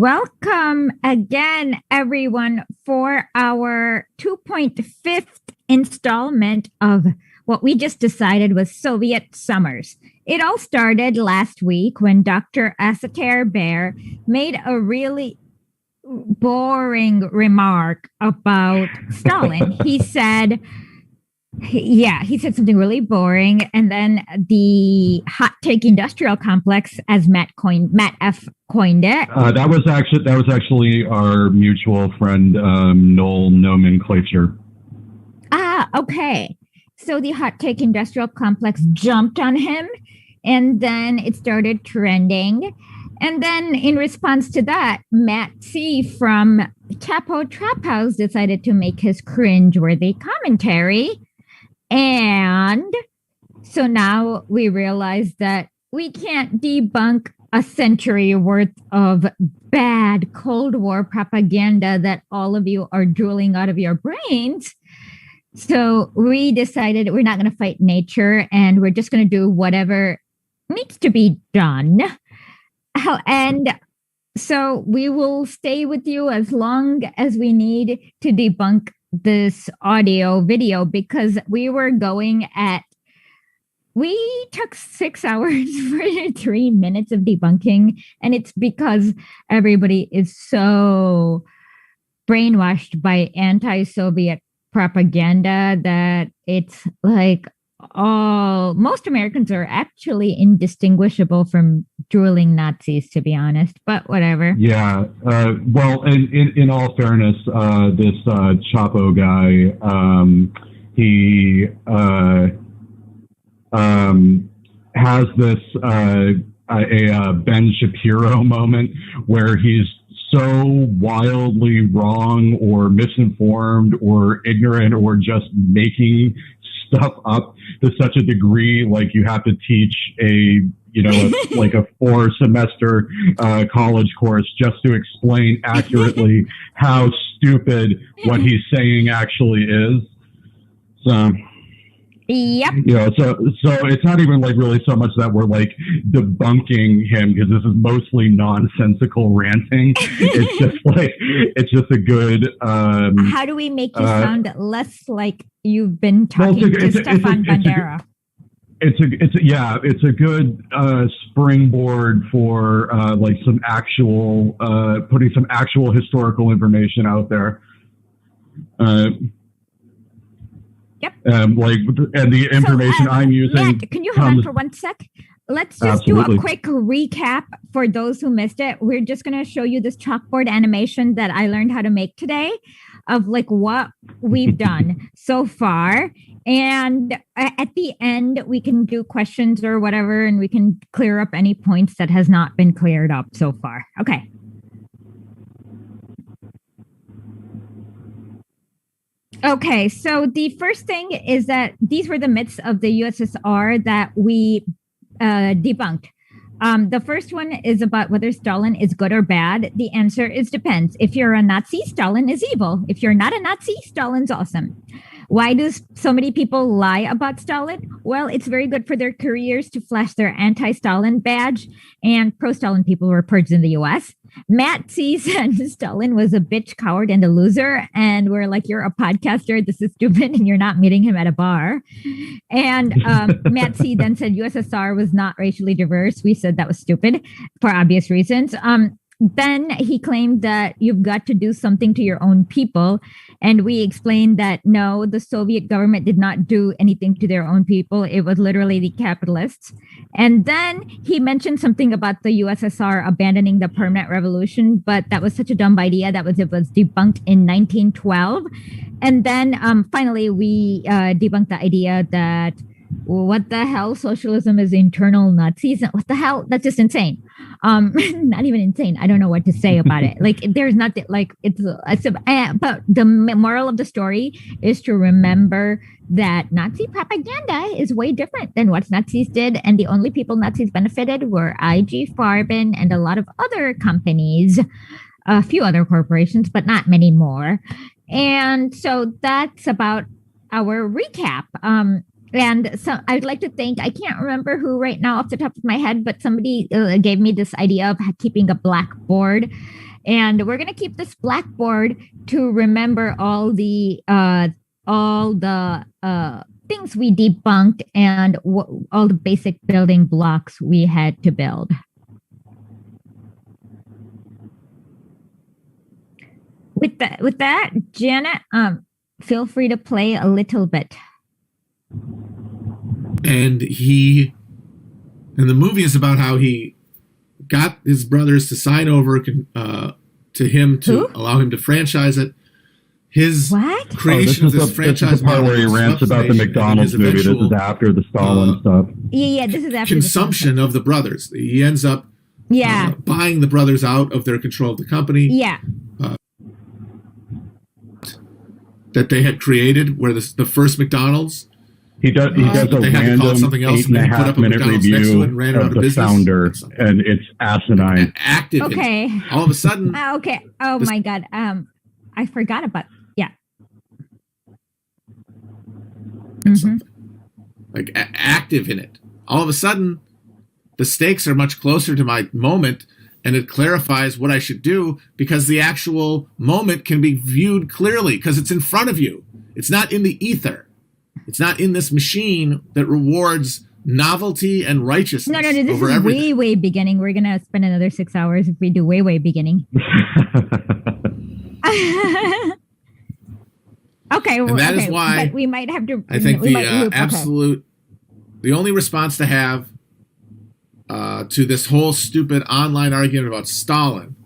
Welcome again, everyone, for our 2.5th installment of what we just decided was Soviet Summers. It all started last week when Dr. Asater Bear made a really boring remark about Stalin. He said something really boring, and then the hot take industrial complex, as Matt F coined it. That was actually our mutual friend Noel Nomenclature. Okay. So the hot take industrial complex jumped on him, and then it started trending. And then in response to that, Matt C from Chapotraphouse decided to make his cringeworthy commentary. And so now we realize that we can't debunk a century worth of bad Cold War propaganda that all of you are drooling out of your brains. So we decided we're not going to fight nature, and we're just going to do whatever needs to be done. And so we will stay with you as long as we need to debunk this audio video, because we took 6 hours for 3 minutes of debunking, and it's because everybody is so brainwashed by anti-Soviet propaganda that it's like most Americans are actually indistinguishable from drooling Nazis, to be honest, but whatever. Yeah. Well, in all fairness, this Chapo guy, he has this a Ben Shapiro moment where he's so wildly wrong or misinformed or ignorant or just making stuff up to such a degree, like you have to teach a 4-semester college course just to explain accurately how stupid what he's saying actually is. So, yep. So it's not even like really so much that we're like debunking him, because this is mostly nonsensical ranting. It's just a good. How do we make you sound less like you've been talking to Stefan Bandera? It's a good springboard for like some actual putting some actual historical information out there. Yep. And the information I'm using. Matt, can you hold on for 1 sec? Let's just do a quick recap for those who missed it. We're just going to show you this chalkboard animation that I learned how to make today of like what we've done so far. And at the end, we can do questions or whatever, and we can clear up any points that has not been cleared up so far. Okay. Okay, so the first thing is that these were the myths of the USSR that we debunked. The first one is about whether Stalin is good or bad. The answer is depends. If you're a Nazi, Stalin is evil. If you're not a Nazi, Stalin's awesome. Why do so many people lie about Stalin? Well, it's very good for their careers to flash their anti-Stalin badge, and pro-Stalin people were purged in the US. Matt C said Stalin was a bitch, coward, and a loser. And we're like, you're a podcaster. This is stupid. And you're not meeting him at a bar. And Matt C then said USSR was not racially diverse. We said that was stupid for obvious reasons. Then he claimed that you've got to do something to your own people. And we explained that, no, the Soviet government did not do anything to their own people. It was literally the capitalists. And then he mentioned something about the USSR abandoning the permanent revolution, but that was such a dumb idea. It was debunked in 1912. And then finally, we debunked the idea that what the hell, socialism is internal Nazis. What the hell? That's just insane. Not even insane. I don't know what to say about it. Like, there's nothing like but the moral of the story is to remember that Nazi propaganda is way different than what Nazis did. And the only people Nazis benefited were IG Farben and a lot of other companies, a few other corporations, but not many more. And so that's about our recap. And so I'd like to thank, I can't remember who right now off the top of my head, but somebody gave me this idea of keeping a blackboard And we're gonna keep this blackboard to remember all the things we debunked and all the basic building blocks we had to build. With that, Janet, feel free to play a little bit. And the movie is about how he got his brothers to sign over to him to allow him to franchise it. His creation of this franchise. This is the part where he rants about the McDonald's movie. This is after the Stalin stuff. Yeah, this is after consumption of the brothers. He ends up buying the brothers out of their control of the company. Yeah. That they had created, where the first McDonald's. He does a random 8.5-minute review of the founder, and it's asinine. Active. Okay. All of a sudden. Okay. Oh my God. I forgot about. Yeah. Like active in it. All of a sudden, the stakes are much closer to my moment, and it clarifies what I should do because the actual moment can be viewed clearly because it's in front of you. It's not in the ether. It's not in this machine that rewards novelty and righteousness. No, this is everything. way beginning. We're going to spend another 6 hours if we do way beginning. Okay. And that is why we might have to. I think the only response to have to this whole stupid online argument about Stalin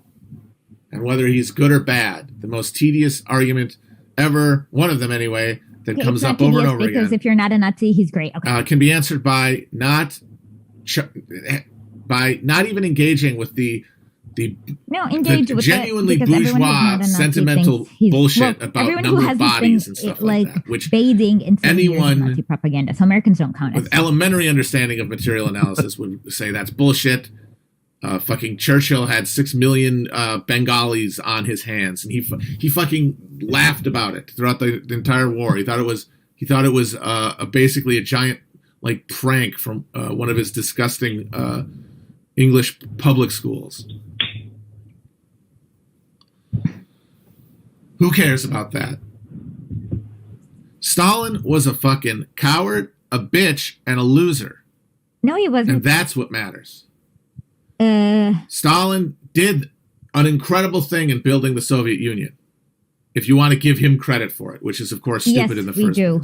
and whether he's good or bad, the most tedious argument ever, one of them anyway, that comes up over and over again. Because if you're not a Nazi, he's great. Okay. Can be answered by not even engaging with the genuinely bourgeois sentimental bullshit about number of bodies and stuff like that, which bathing in Nazi propaganda. So Americans don't count it. With elementary understanding of material analysis would say that's bullshit. Fucking Churchill had 6 million Bengalis on his hands, and he fucking laughed about it throughout the entire war. He thought it was basically a giant like prank from one of his disgusting English public schools. Who cares about that? Stalin was a fucking coward, a bitch, and a loser. No, he wasn't. And that's what matters. Stalin did an incredible thing in building the Soviet Union. If you want to give him credit for it, which is of course stupid in the first place.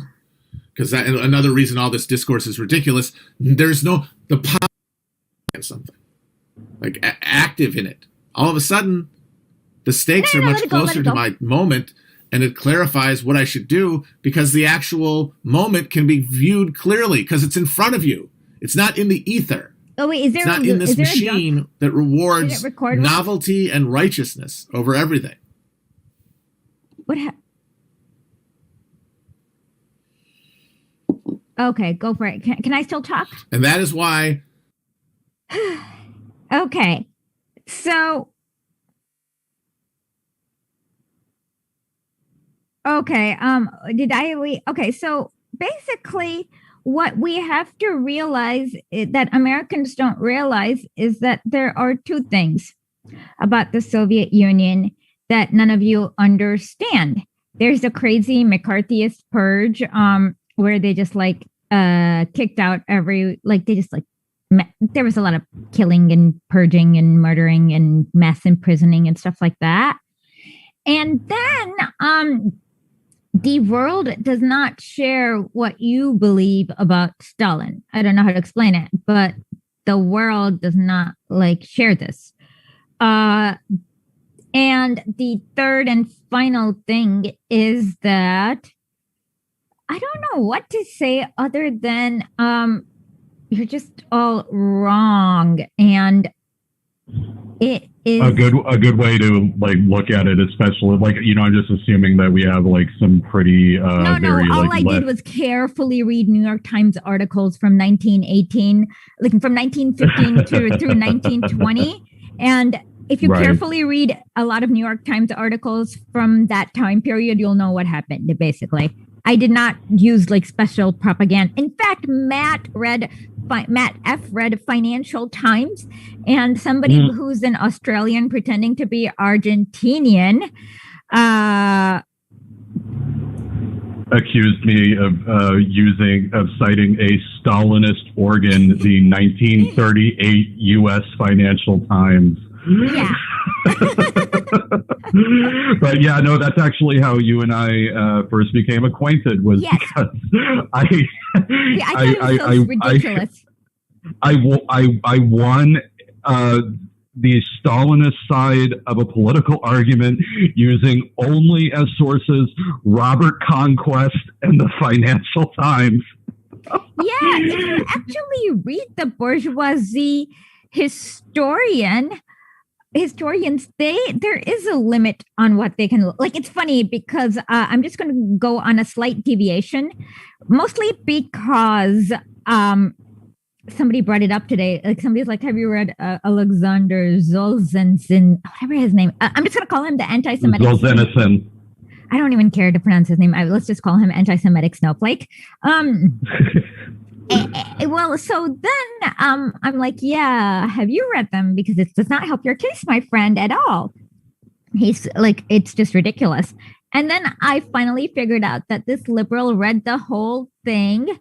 Because another reason all this discourse is ridiculous. There's the power and something like active in it. All of a sudden, the stakes are much closer to my moment, and it clarifies what I should do because the actual moment can be viewed clearly because it's in front of you. It's not in the ether. Oh wait, is there? It's not in this machine that rewards novelty and righteousness over everything. What? Okay, go for it. Can I still talk? And that is why. Okay, so. Okay. Okay. So basically, what we have to realize that Americans don't realize is that there are two things about the Soviet Union that none of you understand. There's the crazy McCarthyist purge, where they just kicked out there was a lot of killing and purging and murdering and mass imprisoning and stuff like that. And then, the world does not share what you believe about Stalin. I don't know how to explain it, but the world does not share this. And the third and final thing is that I don't know what to say other than you're just all wrong, and it is a good way to look at it, especially I'm just assuming that we have some pretty very all I did was carefully read New York Times articles from 1918, from 1915 through 1920, and if you carefully read a lot of New York Times articles from that time period, you'll know what happened basically. I did not use like special propaganda. In fact, Matt F read Financial Times, and somebody who's an Australian pretending to be Argentinian accused me of citing a Stalinist organ, the 1938 U.S. Financial Times. Yeah. But yeah, no, that's actually how you and I first became acquainted, was because I thought it was so ridiculous. I won the Stalinist side of a political argument using only as sources Robert Conquest and the Financial Times. Yeah, if you actually read the bourgeoisie historians, there is a limit on what they can like. It's funny because I'm just going to go on a slight deviation, mostly because somebody brought it up today. Like somebody's like, "Have you read Alexander Solzhenitsyn? Whatever his name." I'm just going to call him the anti-Semitic. Solzhenitsyn. I don't even care to pronounce his name. Let's just call him anti-Semitic snowflake. Well, so then I'm like, yeah, have you read them? Because it does not help your case, my friend, at all. He's like, it's just ridiculous. And then I finally figured out that this liberal read the whole thing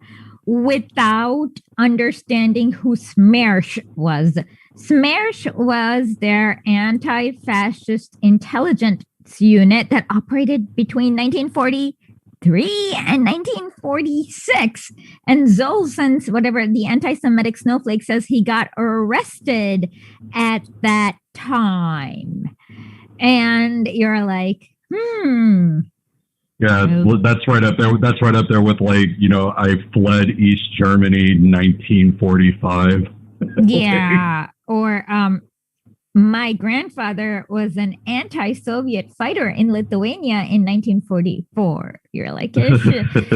without understanding who SMERSH was. SMERSH was their anti-fascist intelligence unit that operated between 1943 and 1946. And Zolzhen's, whatever, the anti-Semitic snowflake, says he got arrested at that time. And you're like, Yeah, that's right up there. That's right up there with, like, you know, I fled East Germany 1945. Yeah. Or my grandfather was an anti-Soviet fighter in Lithuania in 1944. You're like,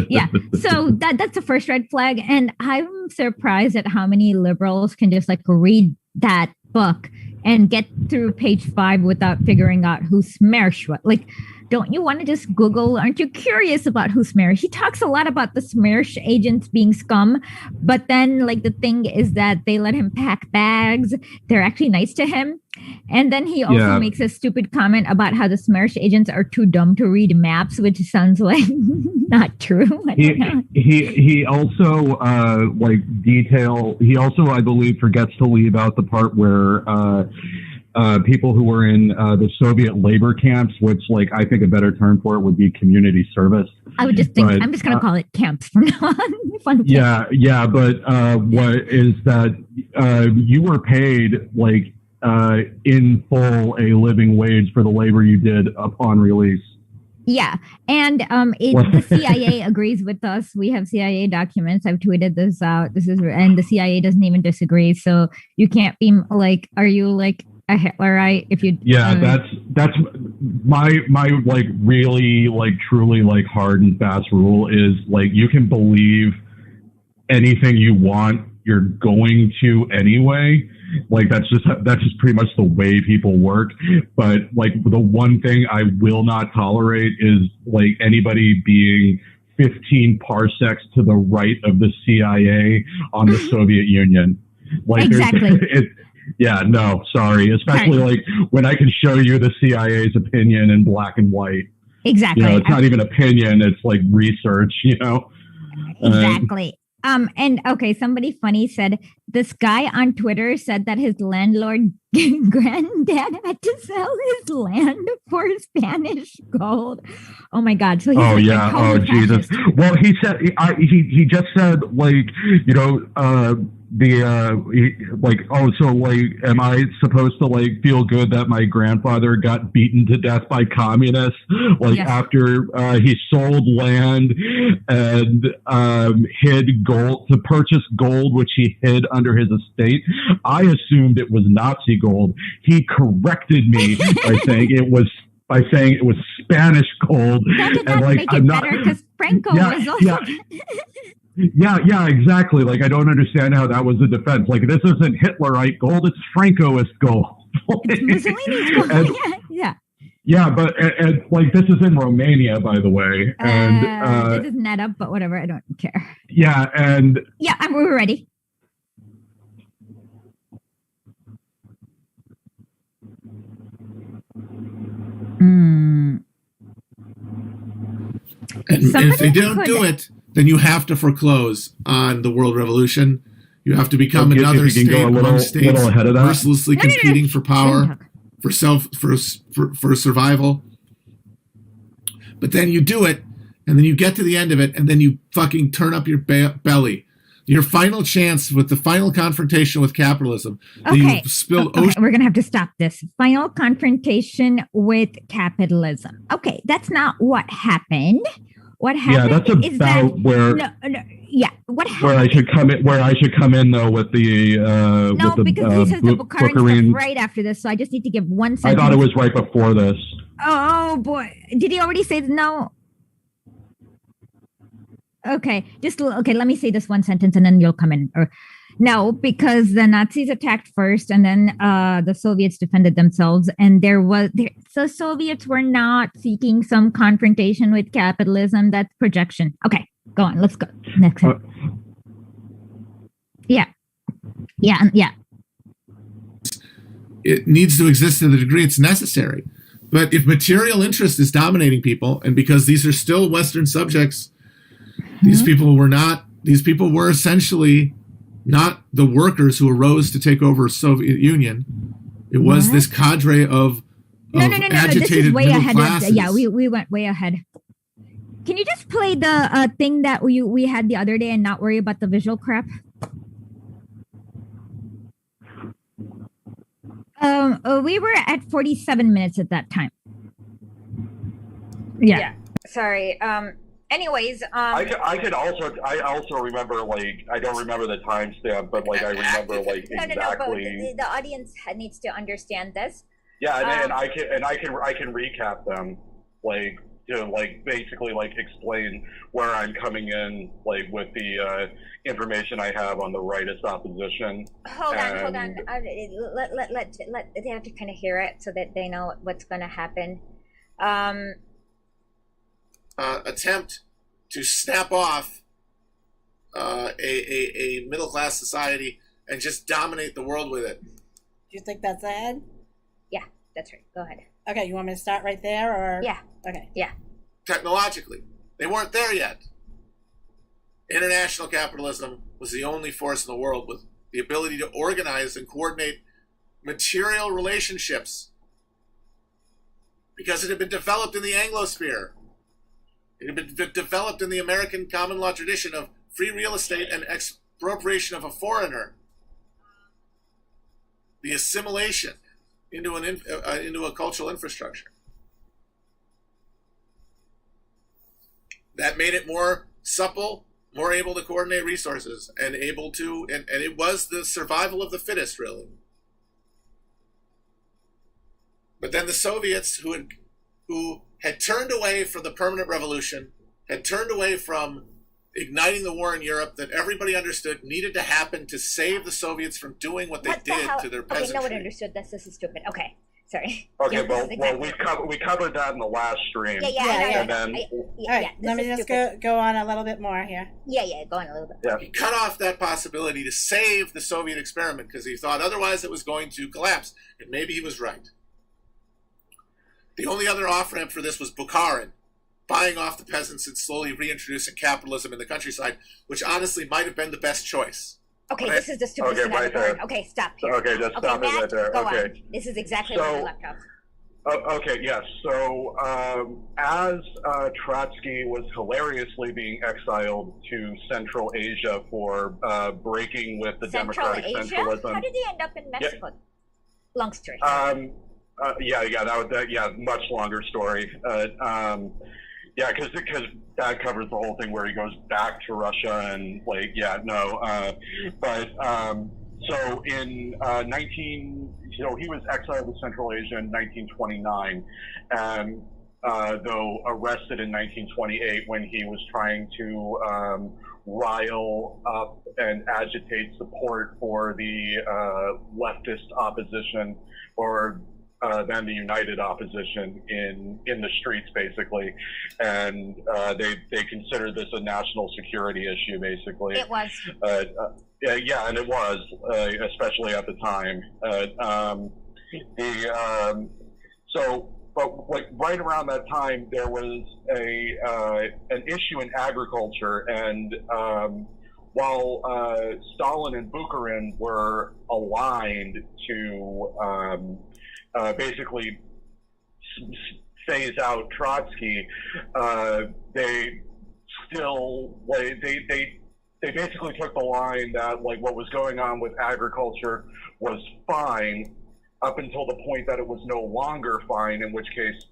yeah. So that's the first red flag. And I'm surprised at how many liberals can just like read that book and get through page 5 without figuring out who SMERSH was. Like, don't you want to just Google? Aren't you curious about who SMERSH? He talks a lot about the SMERSH agents being scum, but then like the thing is that they let him pack bags. They're actually nice to him. And then he also makes a stupid comment about how the SMERSH agents are too dumb to read maps, which sounds like not true. He also he also, I believe, forgets to leave out the part where people who were in the Soviet labor camps, which, like, I think a better term for it would be community service. I would just think, I'm just going to call it camps from now on. Yeah. But what is that you were paid, like, in full a living wage for the labor you did upon release. Yeah. And the CIA agrees with us. We have CIA documents. I've tweeted this out. And the CIA doesn't even disagree. So you can't be like, are you like a Hitlerite if you that's my like really like truly like hard and fast rule is like you can believe anything you want, you're going to anyway. Like that's just pretty much the way people work. But like the one thing I will not tolerate is like anybody being 15 parsecs to the right of the CIA on the Soviet Union. Like exactly. Yeah, no, sorry. Especially like when I can show you the CIA's opinion in black and white. Exactly. You know, it's not even opinion, it's like research, you know? Exactly. And okay, somebody funny said this guy on Twitter said that his landlord granddad had to sell his land for Spanish gold. Oh my God! So he's Jesus. Well, he said he just said like, you know, am I supposed to like feel good that my grandfather got beaten to death by communists after he sold land and hid gold to purchase gold which he hid under his estate? I assumed it was Nazi gold. He corrected me by saying it was Spanish gold. That did not make it better because Franco was also. Yeah, exactly. Like, I don't understand how that was a defense. Like, this isn't Hitlerite gold; it's Francoist gold. It's Mussolini's gold. Yeah. Yeah, but like this is in Romania, by the way, and it doesn't add up, but whatever. I don't care. Yeah, and we're ready. And if they don't do it, then you have to foreclose on the world revolution. You have to become another state among states, mercilessly competing for power, for survival. But then you do it, and then you get to the end of it, and then you fucking turn up your belly. Your final chance with the final confrontation with capitalism. Okay. We're going to have to stop this. Final confrontation with capitalism. Okay, that's not what happened. What happened? Yeah, that's about where. What happened? Where I should come in though with the. Because he says the Bukharin stuff right after this, so I just need to give one sentence. I thought it was right before this. Oh boy! Did he already say no? Okay, let me say this one sentence and then you'll come in. No, because the Nazis attacked first and then the Soviets defended themselves. And the Soviets were not seeking some confrontation with capitalism. That's projection. Okay, go on. Let's go. Next. Yeah. It needs to exist to the degree it's necessary. But if material interest is dominating people, and because these are still Western subjects, these people were essentially not the workers who arose to take over Soviet Union. It was this cadre of agitated this is way middle ahead classes. We went way ahead. Can you just play the thing that we had the other day and not worry about the visual crap? We were at 47 minutes at that time. Yeah. Sorry. Anyways, I also remember, like, I don't remember the timestamp, but like I remember like exactly. But the audience needs to understand this. Yeah, and I can recap them, like, to like basically like explain where I'm coming in, like with the information I have on the rightist opposition. Hold on. Let they have to kind of hear it so that they know what's going to happen. Attempt to snap off a middle class society and just dominate the world with it. Do you think that's ahead? Yeah, that's right. Go ahead. Okay, you want me to start right there, or yeah? Okay, yeah. Technologically, they weren't there yet. International capitalism was the only force in the world with the ability to organize and coordinate material relationships because it had been developed in the Anglosphere. It had been developed in the American common law tradition of free real estate and expropriation of a foreigner. The assimilation into a cultural infrastructure. That made it more supple, more able to coordinate resources, and able to, and it was the survival of the fittest, really. But then the Soviets, who had turned away from the permanent revolution, had turned away from igniting the war in Europe that everybody understood needed to happen to save the Soviets from doing what they did to their peasantry. Okay, no one understood this. This is stupid. Okay, sorry. Okay, well, we covered that in the last stream. Yeah. And then, all right, let me just go on a little bit more here. Yeah, go on a little bit. Yeah. He cut off that possibility to save the Soviet experiment because he thought otherwise it was going to collapse, and maybe he was right. The only other off-ramp for this was Bukharin, buying off the peasants and slowly reintroducing capitalism in the countryside, which honestly might have been the best choice. Okay, this is the stupidest thing I've ever heard. Okay, stop here. Okay, just stop it right there. Go okay. on. This is exactly what I left off. Okay, yes. So as Trotsky was hilariously being exiled to Central Asia for breaking with the democratic centralism. How did he end up in Mexico? Yeah. Long story. Much longer story. Because that covers the whole thing where he goes back to Russia and so in he was exiled to Central Asia in 1929, and though arrested in 1928 when he was trying to rile up and agitate support for the leftist opposition or than the united opposition in the streets, basically, and they considered this a national security issue, basically. It was. Yeah, and it was, especially at the time. But like right around that time, there was an issue in agriculture, and while Stalin and Bukharin were aligned to basically phase out Trotsky, they still they basically took the line that like what was going on with agriculture was fine up until the point that it was no longer fine, in which case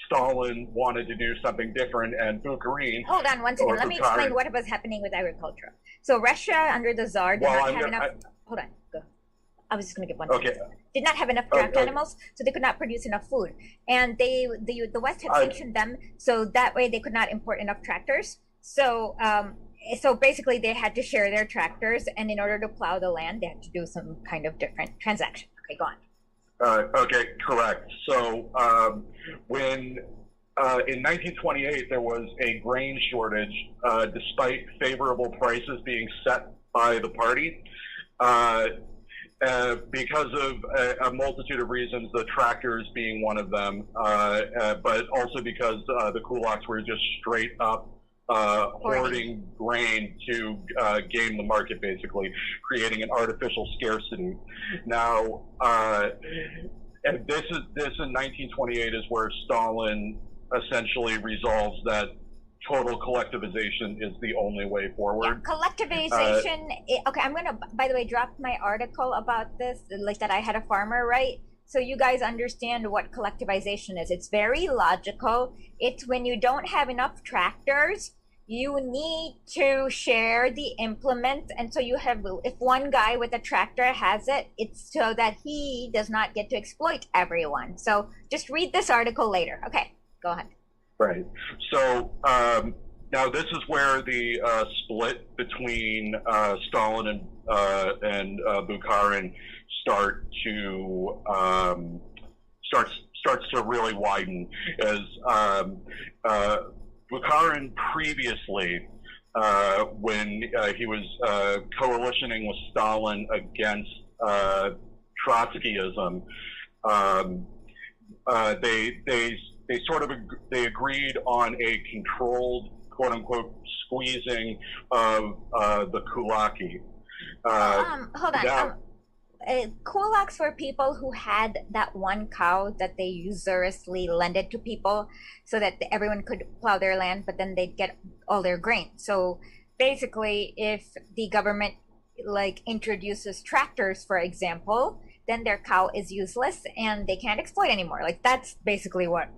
Stalin wanted to do something different, and Bukharin... Hold on one second. Let me explain what was happening with agriculture. So Russia, under the Tsar, did not have enough... Hold on, go. I was just going to get one second. Did not have enough draft animals, so they could not produce enough food. And the West had sanctioned them, so that way they could not import enough tractors. So basically they had to share their tractors, and in order to plow the land, they had to do some kind of different transaction. Okay, go on. Okay, correct. So when in 1928 there was a grain shortage, despite favorable prices being set by the party, because of a multitude of reasons, the tractors being one of them, but also because the kulaks were just straight up hoarding grain to game the market, basically creating an artificial scarcity. Now, and this in 1928 is where Stalin essentially resolves that total collectivization is the only way forward. Yeah, collectivization. Okay, I'm gonna, by the way, drop my article about this, like that I had a farmer write. So you guys understand what collectivization is. It's very logical. It's when you don't have enough tractors, you need to share the implement. And so you have, if one guy with a tractor has it, it's so that he does not get to exploit everyone. So just read this article later. Okay, go ahead. Right. So now this is where the split between Stalin and Bukharin starts to really widen, as Bukharin previously, when he was coalitioning with Stalin against Trotskyism, they agreed on a controlled, quote unquote, squeezing of the kulaki. Hold on. Kulaks were people who had that one cow that they usuriously lended to people so that everyone could plow their land, but then they'd get all their grain. So basically, if the government introduces tractors, for example, then their cow is useless and they can't exploit anymore. That's basically what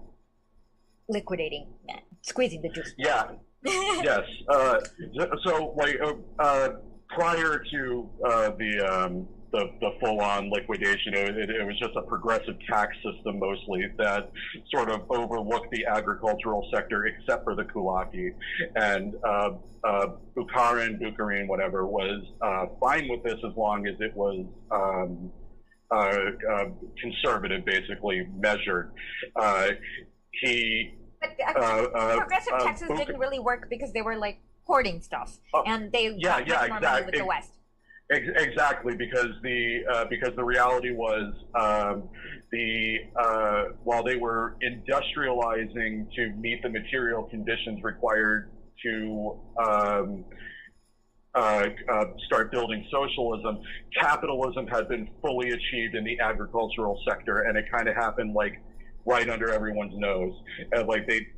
liquidating meant, squeezing the juice. Yeah. Yes. So prior to the full-on liquidation, it was just a progressive tax system mostly that sort of overlooked the agricultural sector, except for the kulaki. And Bukharin, whatever, was fine with this as long as it was conservative, basically measured. Progressive taxes didn't really work because they were hoarding stuff, and they got more money with the West. Exactly, because the reality was while they were industrializing to meet the material conditions required to start building socialism, capitalism had been fully achieved in the agricultural sector, and it kind of happened right under everyone's nose. And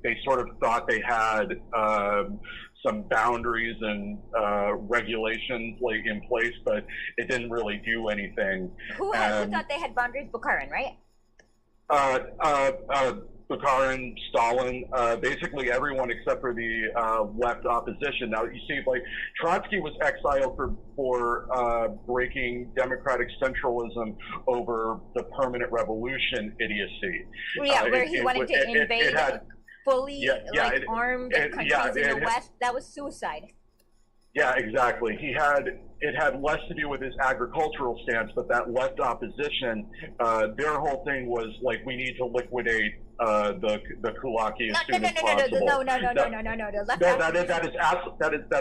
they sort of thought they had some boundaries and regulations in place, but it didn't really do anything. Who thought they had boundaries? Bukharin, right? Bukharin, Stalin, basically everyone except for the left opposition. Now, you see, Trotsky was exiled for breaking democratic centralism over the permanent revolution idiocy. Yeah, where he wanted to invade fully armed countries in the West. That was suicide. Yeah, exactly. It had less to do with his agricultural stance, but that left opposition, their whole thing was like, we need to liquidate the Kulaki as soon as possible. No. That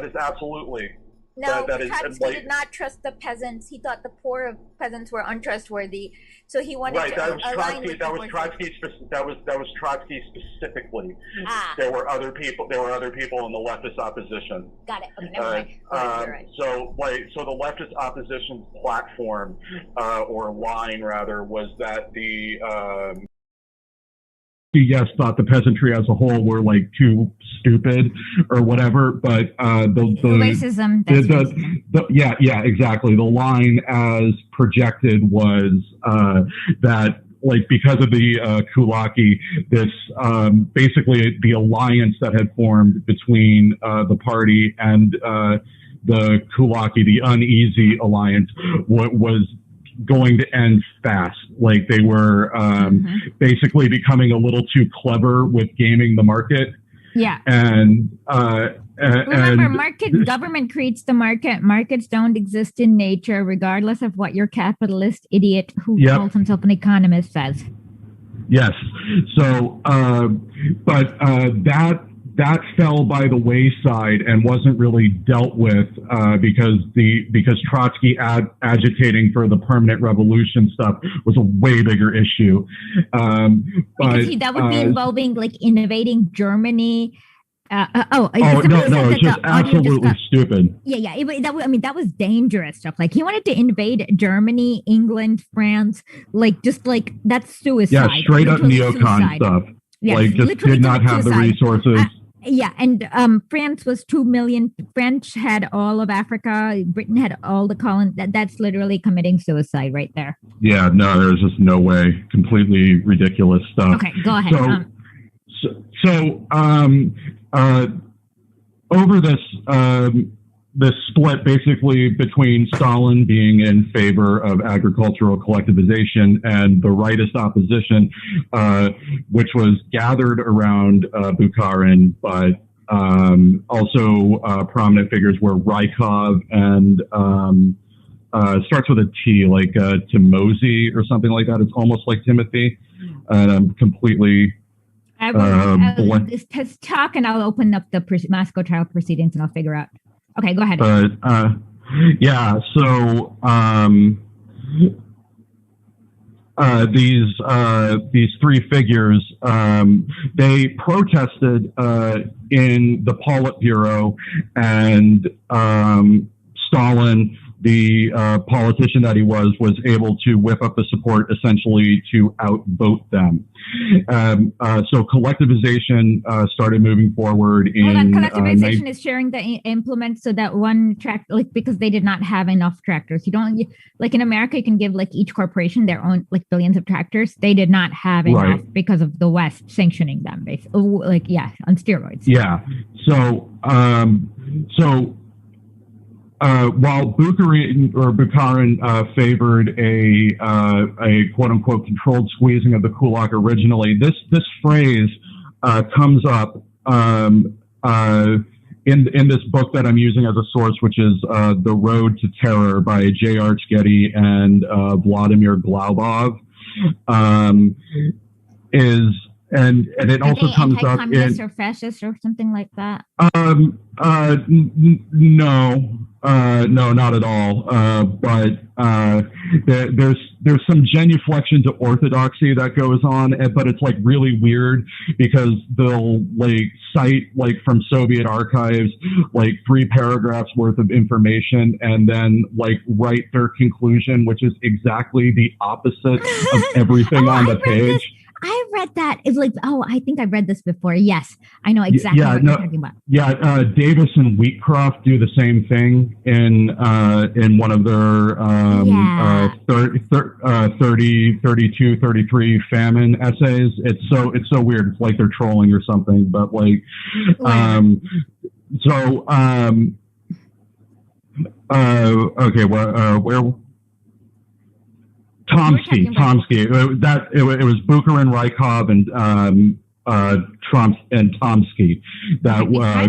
is absolutely. No, that because he did not trust the peasants. He thought the poor peasants were untrustworthy, so he wanted to align with that was Trotsky specifically. There were other people in the leftist opposition. Got it. Okay, never mind. Right. So the leftist opposition's platform, or line rather, was that the yes, thought the peasantry as a whole were like too stupid or whatever, but the racism. Yeah, exactly. The line as projected was that, like, because of the Kulaki, this basically the alliance that had formed between the party and the Kulaki, the uneasy alliance, was going to end fast. Like, they were basically becoming a little too clever with gaming the market. Yeah. And remember, government creates the market. Markets don't exist in nature, regardless of what your capitalist idiot who calls himself an economist says. Yes. So, but that fell by the wayside and wasn't really dealt with because Trotsky agitating for the permanent revolution stuff was a way bigger issue. Because that would be involving like invading Germany. It's just absolutely stupid. Yeah. That was dangerous stuff. Like, he wanted to invade Germany, England, France. That's suicide. Yeah, straight up neocon stuff. Yes, like, just did not have the resources. And France was 2 million. French had all of Africa. Britain had all the colonies. That's literally committing suicide right there. Yeah, no, there's just no way. Completely ridiculous stuff. Okay, go ahead. Over this split basically between Stalin being in favor of agricultural collectivization and the rightist opposition, which was gathered around Bukharin, but also prominent figures were Rykov and starts with a T, like Timothy or something like that. It's almost like Timothy, and I'm completely... Just talk, and I'll open up the Moscow trial proceedings, and I'll figure out. Okay, go ahead. These three figures, they protested in the Politburo, and Stalin, the politician that he was able to whip up the support essentially to outvote them. So collectivization started moving forward in... collectivization is sharing the implements so that one because they did not have enough tractors. You don't... Like, in America, you can give, like, each corporation their own, like, billions of tractors. They did not have enough because of the West sanctioning them, basically. Like, yeah, on steroids. Yeah. While Bukharin favored a quote unquote controlled squeezing of the kulak originally, this phrase comes up in this book that I'm using as a source, which is The Road to Terror by J.R. Getty and Vladimir Glaubov. And it also comes up in or fascist or something like that. No, not at all. But there's some genuflection to orthodoxy that goes on, but it's like really weird because they'll like cite like from Soviet archives like 3 paragraphs worth of information and then like write their conclusion, which is exactly the opposite of everything on the page. I read that. It's like, I think I've read this before. Yes, I know exactly what you're talking about. Yeah, Davis and Wheatcroft do the same thing in one of their 32, 33 famine essays. It's so weird. It's like they're trolling or something. But like, okay, where? Tomsky. It was Bukharin, Rykov, and Tomsky that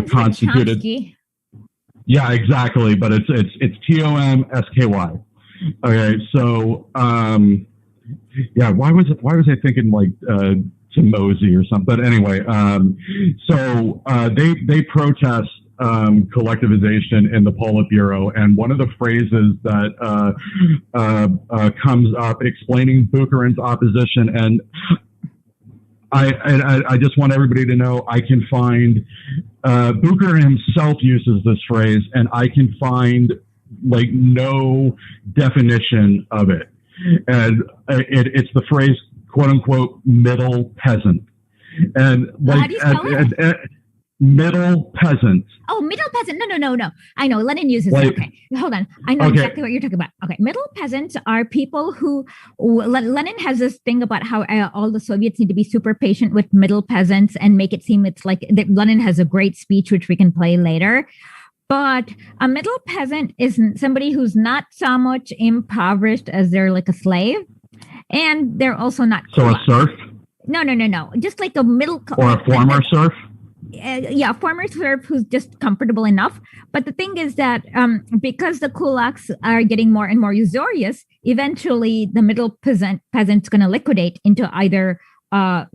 constituted. Chomsky. Yeah, exactly. But it's Tomsky. Okay, so yeah, why was I thinking like Timosi or something? But anyway, so they protest collectivization in the Politburo, and one of the phrases that comes up explaining Bukharin's opposition, and I just want everybody to know I can find Bukharin himself uses this phrase, and I can find like no definition of it, and it's the phrase "quote unquote" middle peasant, and like how do you spell it? Middle peasant. Oh, middle peasant. No. I know. Lenin uses it. Okay. Hold on. I know exactly what you're talking about. Okay. Middle peasants are people who, Lenin has this thing about how all the Soviets need to be super patient with middle peasants and make it seem it's like, Lenin has a great speech, which we can play later. But a middle peasant is somebody who's not so much impoverished as they're like a slave. And they're also not. So a serf? No. Just like a middle. Or a former serf? Yeah, former serf who's just comfortable enough. But the thing is that because the kulaks are getting more and more usurious, eventually the middle peasant's going to liquidate into either So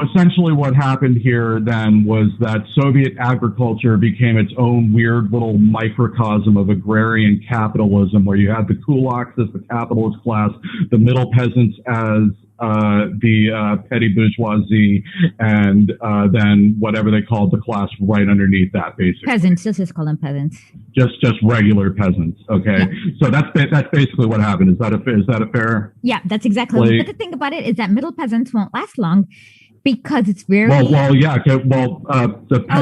essentially what happened here then was that Soviet agriculture became its own weird little microcosm of agrarian capitalism, where you had the kulaks as the capitalist class, the middle peasants as the petty bourgeoisie, and then whatever they called the class right underneath that, basically. Peasants, just call them peasants. Just regular peasants. Okay, yeah. So that's basically what happened. Is that a fair? Yeah, that's exactly. But the thing about it is that middle peasants won't last long because it's very the petty all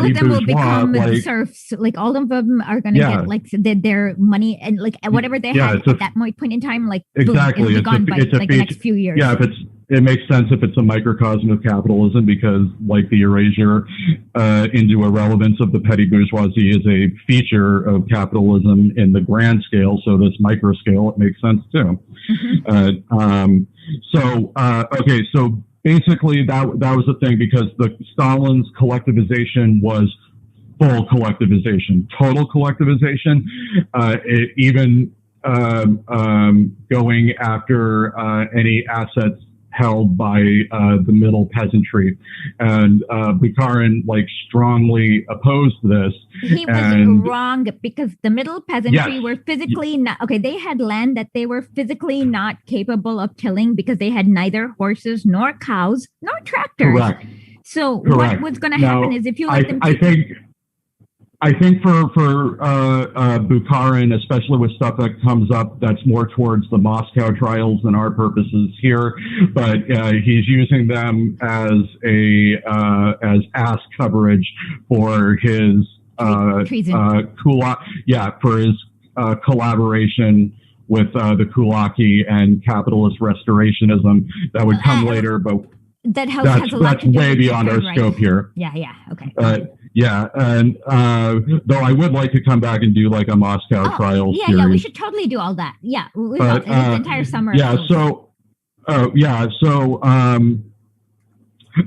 of them will bourgeois, become serfs. Like all of them are going to get like their money and like whatever they had at that point in time. Like exactly, boom, it'll be gone by the next few years. Yeah, it makes sense if it's a microcosm of capitalism, because like the erasure into irrelevance of the petty bourgeoisie is a feature of capitalism in the grand scale. So this micro scale, it makes sense too. Mm-hmm. So basically that was the thing, because Stalin's collectivization was full collectivization, total collectivization, even going after any assets held by the middle peasantry, and Bukharin strongly opposed this. He was wrong, because the middle peasantry were physically not okay. They had land that they were physically not capable of tilling because they had neither horses nor cows nor tractors. Correct. So what was going to happen is if you let them. I think for Bukharin, especially with stuff that comes up that's more towards the Moscow trials than our purposes here, but he's using them as ass coverage for his collaboration with the Kulaki and capitalist restorationism that would come later, but that's way beyond our scope here. Yeah, okay. And though I would like to come back and do like a Moscow trial series. Yeah, we should totally do all that. Yeah, the entire summer.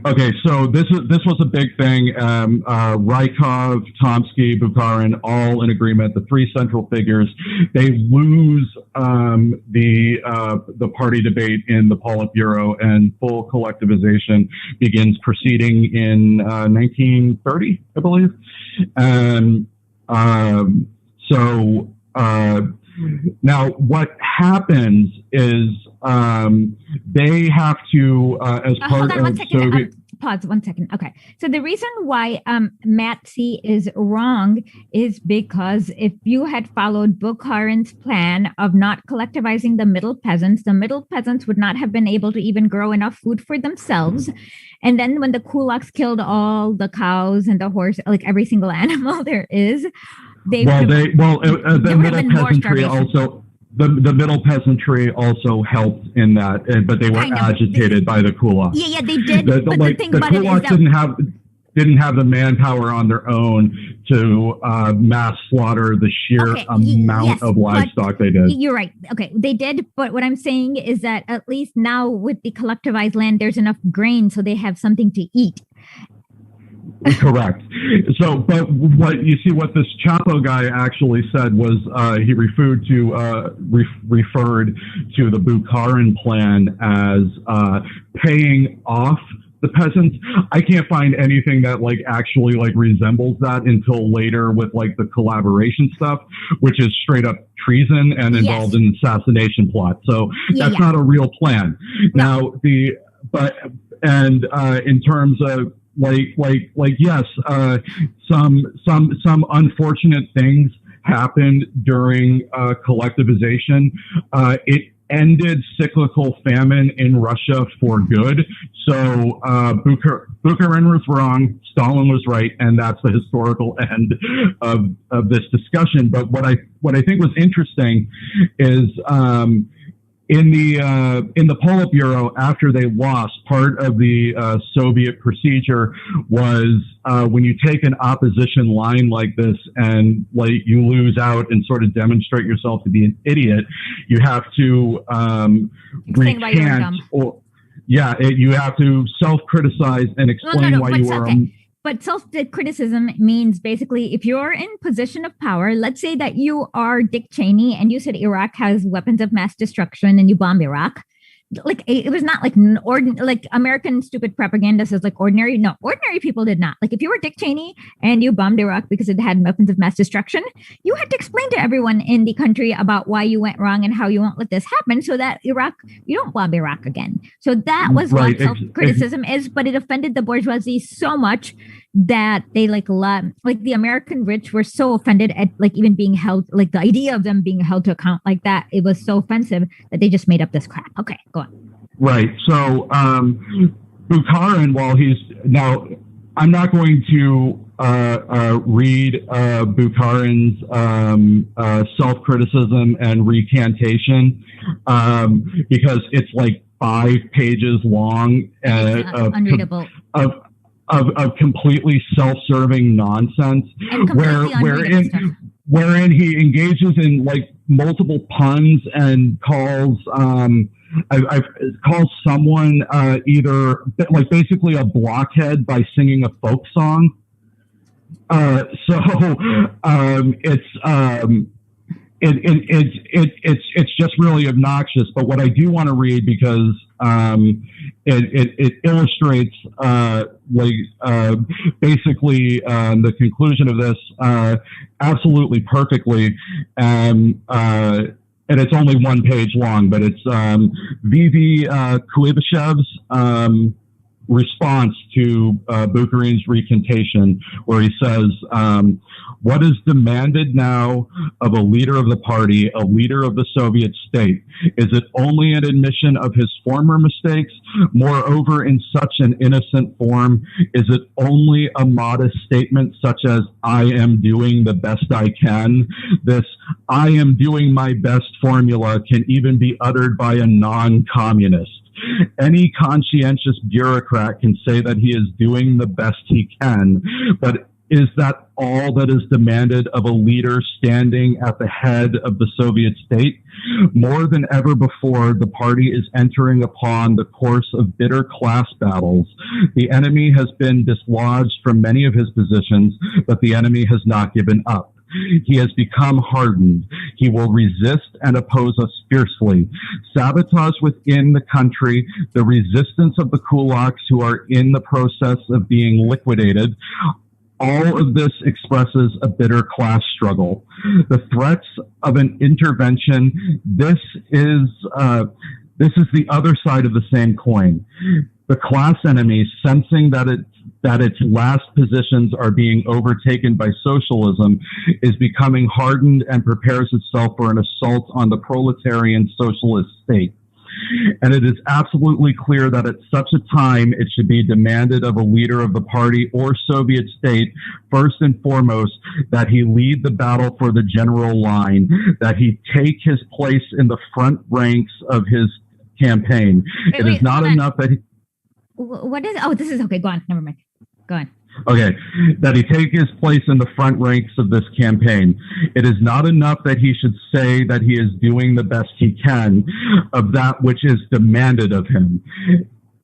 Okay, so this was a big thing. Rykov, Tomsky, Bukharin, all in agreement. The three central figures, they lose the party debate in the Politburo, and full collectivization begins proceeding in 1930, I believe. Now what happens is they have to, as part of Soviet... Pause 1 second. Okay. So the reason why Matt C is wrong is because if you had followed Bukharin's plan of not collectivizing the middle peasants would not have been able to even grow enough food for themselves. And then when the kulaks killed all the cows and the horse, like every single animal there is, the middle peasantry also... The middle peasantry also helped in that, but they were agitated by the kulaks. Yeah, they did. The kulaks didn't have the manpower on their own to mass slaughter the sheer amount of livestock they did. You're right. Okay, they did. But what I'm saying is that at least now with the collectivized land, there's enough grain so they have something to eat. Correct. So, but what you see, what this Chapo guy actually said was he referred to the Bukharin plan as paying off the peasants. I can't find anything that like actually like resembles that until later with like the collaboration stuff, which is straight up treason and involved in an assassination plot. So that's not a real plan. No. Now in terms of yes, some unfortunate things happened during collectivization. It ended cyclical famine in Russia for good. So Bukharin was wrong, Stalin was right, and that's the historical end of this discussion. But what I think was interesting is in the Politburo, after they lost, part of the Soviet procedure was when you take an opposition line like this and like you lose out and sort of demonstrate yourself to be an idiot, you have to recant you have to self-criticize and explain why you were. But self-criticism means basically if you're in position of power, let's say that you are Dick Cheney and you said Iraq has weapons of mass destruction and you bomb Iraq. Like it was not like like American stupid propaganda says like ordinary. No, ordinary people did not. Like if you were Dick Cheney and you bombed Iraq because it had weapons of mass destruction, you had to explain to everyone in the country about why you went wrong and how you won't let this happen so that you don't bomb Iraq again. So that was what self-criticism is, but it offended the bourgeoisie so much that they like the American rich were so offended at like even being held, like the idea of them being held to account like that. It was so offensive that they just made up this crap. Okay, go on. Right. So Bukharin, while he's now, I'm not going to read Bukharin's self-criticism and recantation because it's like 5 pages long unreadable. Of completely self-serving nonsense, wherein he engages in like multiple puns and calls I've called someone either like basically a blockhead by singing a folk song. It's just really obnoxious. But what I do want to read because it illustrates basically the conclusion of this absolutely perfectly, and it's only 1 page long, but it's V.V. Kuibashev's response to Bukharin's recantation, where he says, what is demanded now of a leader of the party, a leader of the Soviet state? Is it only an admission of his former mistakes? Moreover, in such an innocent form, is it only a modest statement such as, I am doing the best I can? This I am doing my best formula can even be uttered by a non-communist. Any conscientious bureaucrat can say that he is doing the best he can, but is that all that is demanded of a leader standing at the head of the Soviet state? More than ever before, the party is entering upon the course of bitter class battles. The enemy has been dislodged from many of his positions, but the enemy has not given up. He has become hardened. He will resist and oppose us fiercely. Sabotage within the country, the resistance of the kulaks who are in the process of being liquidated. All of this expresses a bitter class struggle. The threats of an intervention, this is the other side of the same coin. The class enemy, sensing that its last positions are being overtaken by socialism, is becoming hardened and prepares itself for an assault on the proletarian socialist state. And it is absolutely clear that at such a time it should be demanded of a leader of the party or Soviet state, first and foremost, that he lead the battle for the general line, that he take his place in the front ranks of his campaign. It is not enough that he... What is... Oh, this is... Okay, go on. Never mind. Go on. Okay, that he take his place in the front ranks of this campaign. It is not enough that he should say that he is doing the best he can of that which is demanded of him.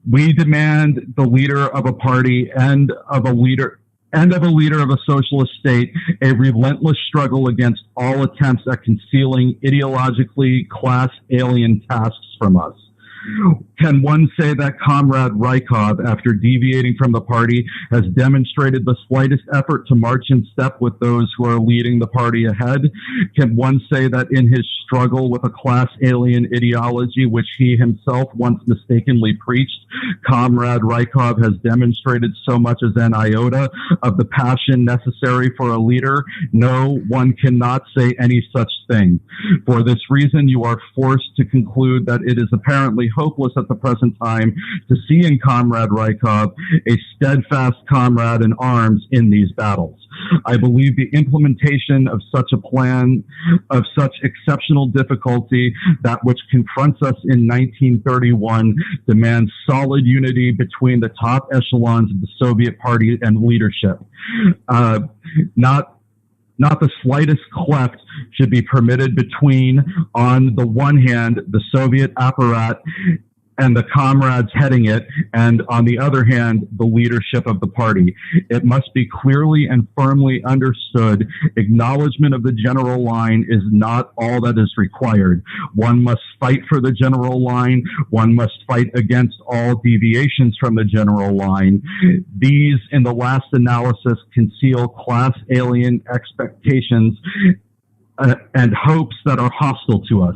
We demand the leader of a party and of a leader and of a leader of a socialist state, a relentless struggle against all attempts at concealing ideologically class alien tasks from us. Can one say that Comrade Rykov, after deviating from the party, has demonstrated the slightest effort to march in step with those who are leading the party ahead? Can one say that in his struggle with a class alien ideology, which he himself once mistakenly preached, Comrade Rykov has demonstrated so much as an iota of the passion necessary for a leader? No, one cannot say any such thing. For this reason, you are forced to conclude that it is apparently hopeless at the present time to see in Comrade Rykov a steadfast comrade in arms in these battles. I believe the implementation of such a plan of such exceptional difficulty, that which confronts us in 1931, demands solid unity between the top echelons of the Soviet Party and leadership. Not the slightest cleft should be permitted between, on the one hand, the Soviet apparat and the comrades heading it, and on the other hand, the leadership of the party. It must be clearly and firmly understood, acknowledgement of the general line is not all that is required. One must fight for the general line. One must fight against all deviations from the general line. These, in the last analysis, conceal class alien expectations and hopes that are hostile to us.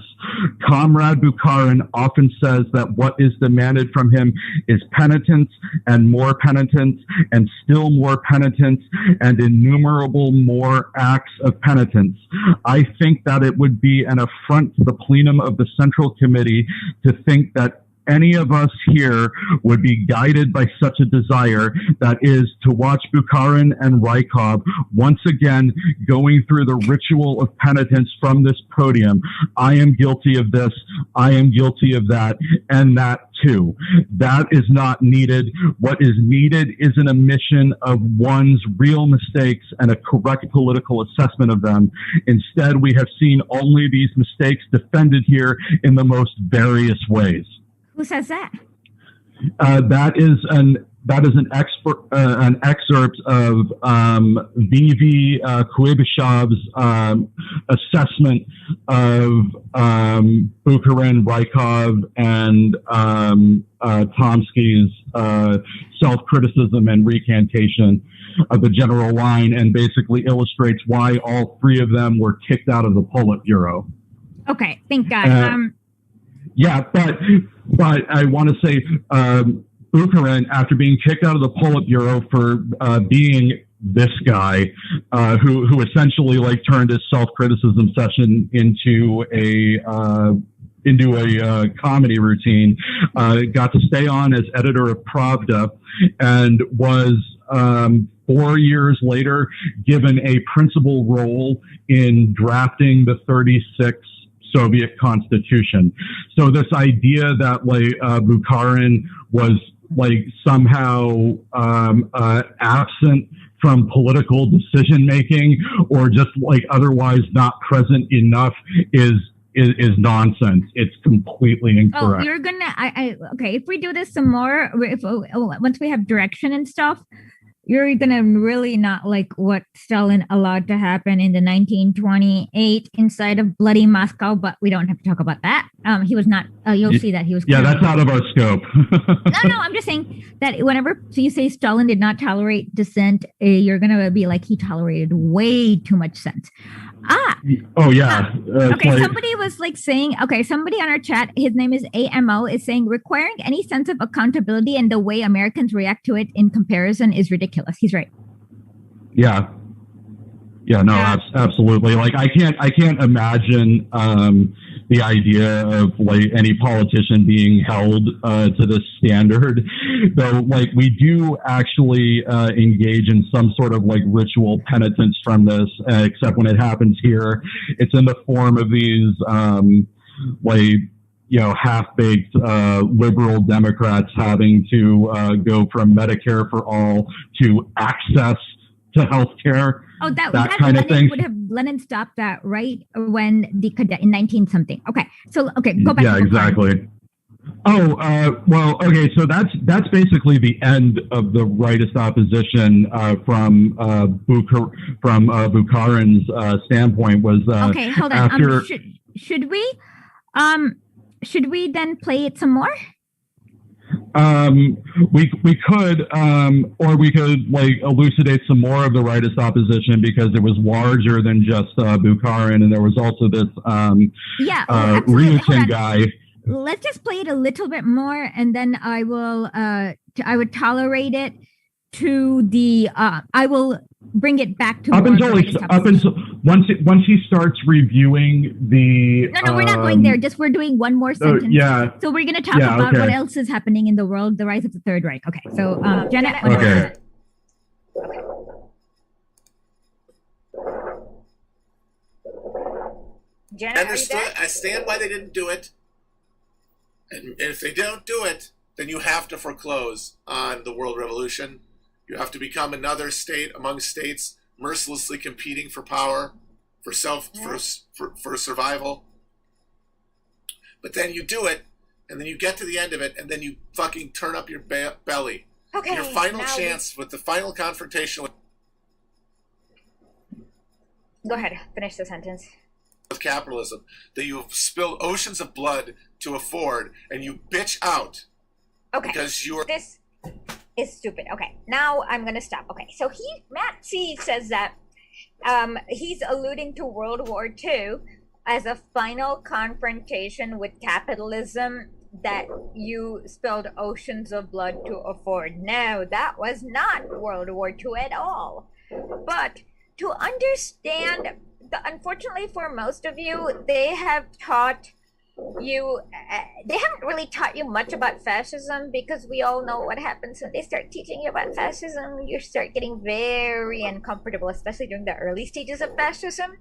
Comrade Bukharin often says that what is demanded from him is penitence and more penitence and still more penitence and innumerable more acts of penitence. I think that it would be an affront to the plenum of the Central Committee to think that any of us here would be guided by such a desire, that is, to watch Bukharin and Rykov once again going through the ritual of penitence from this podium. I am guilty of this, I am guilty of that, and that too. That is not needed. What is needed is an admission of one's real mistakes and a correct political assessment of them. Instead, we have seen only these mistakes defended here in the most various ways. Who says that? That is an excerpt of V.V. Kuibyshov's assessment of Bukharin, Rykov, and Tomsky's self-criticism and recantation of the general line, and basically illustrates why all three of them were kicked out of the Politburo. Okay, thank God. Yeah, but I want to say Bukharin, after being kicked out of the Politburo for being this guy who essentially like turned his self-criticism session into a comedy routine, got to stay on as editor of Pravda, and was 4 years later given a principal role in drafting the 36 Soviet constitution. So this idea that Bukharin was somehow absent from political decision making, or just otherwise not present enough, is nonsense. It's completely incorrect. Oh, you're gonna okay, if we do this some more, once we have direction and stuff, you're gonna really not like what Stalin allowed to happen in the 1928 inside of bloody Moscow, but we don't have to talk about that. He was not. You'll see that he was. Yeah, that's out of our scope. No, I'm just saying that whenever you say Stalin did not tolerate dissent, you're gonna be like, he tolerated way too much sense. Oh yeah. Okay, somebody was saying, somebody on our chat, his name is AMO, is saying requiring any sense of accountability and the way Americans react to it in comparison is ridiculous. He's right. Yeah. Yeah, no, absolutely. I can't imagine the idea of any politician being held to this standard, though. We do actually engage in some sort of ritual penitence from this, except when it happens here, it's in the form of these half-baked liberal Democrats having to go from Medicare for all to access to healthcare. Oh, that kind of thing. Lenin stopped that right when the cadet in 19 something. Okay, so go back. Yeah, exactly. Well, okay. So that's basically the end of the rightist opposition from Bukharin's standpoint. Was okay. Hold on. After should we then play it some more? We could, or we could like elucidate some more of the rightist opposition because it was larger than just Bukharin, and there was also this Ryutin guy. Let's just play it a little bit more, and then I would tolerate it to the. I will bring it back to up until once he starts reviewing the. No, we're not going there. Just we're doing one more sentence. Yeah. So we're going to talk about what else is happening in the world, the rise of the Third Reich. Okay. So Janet. Okay. Janet, understood. I stand by they didn't do it. And if they don't do it, then you have to foreclose on the world revolution. You have to become another state among states, mercilessly competing for power, for survival. But then you do it, and then you get to the end of it, and then you fucking turn up your belly. Okay. Your final chance with the final confrontation with. Go ahead. Finish the sentence. With capitalism that you have spilled oceans of blood to afford, and you bitch out. Okay. Because you're. This is stupid. Okay. Now I'm gonna stop. Okay. So Matt C says that he's alluding to World War II as a final confrontation with capitalism that you spilled oceans of blood to afford. No, that was not World War II at all. But to understand. Unfortunately for most of you, they haven't really taught you much about fascism, because we all know what happens when they start teaching you about fascism. You start getting very uncomfortable, especially during the early stages of fascism.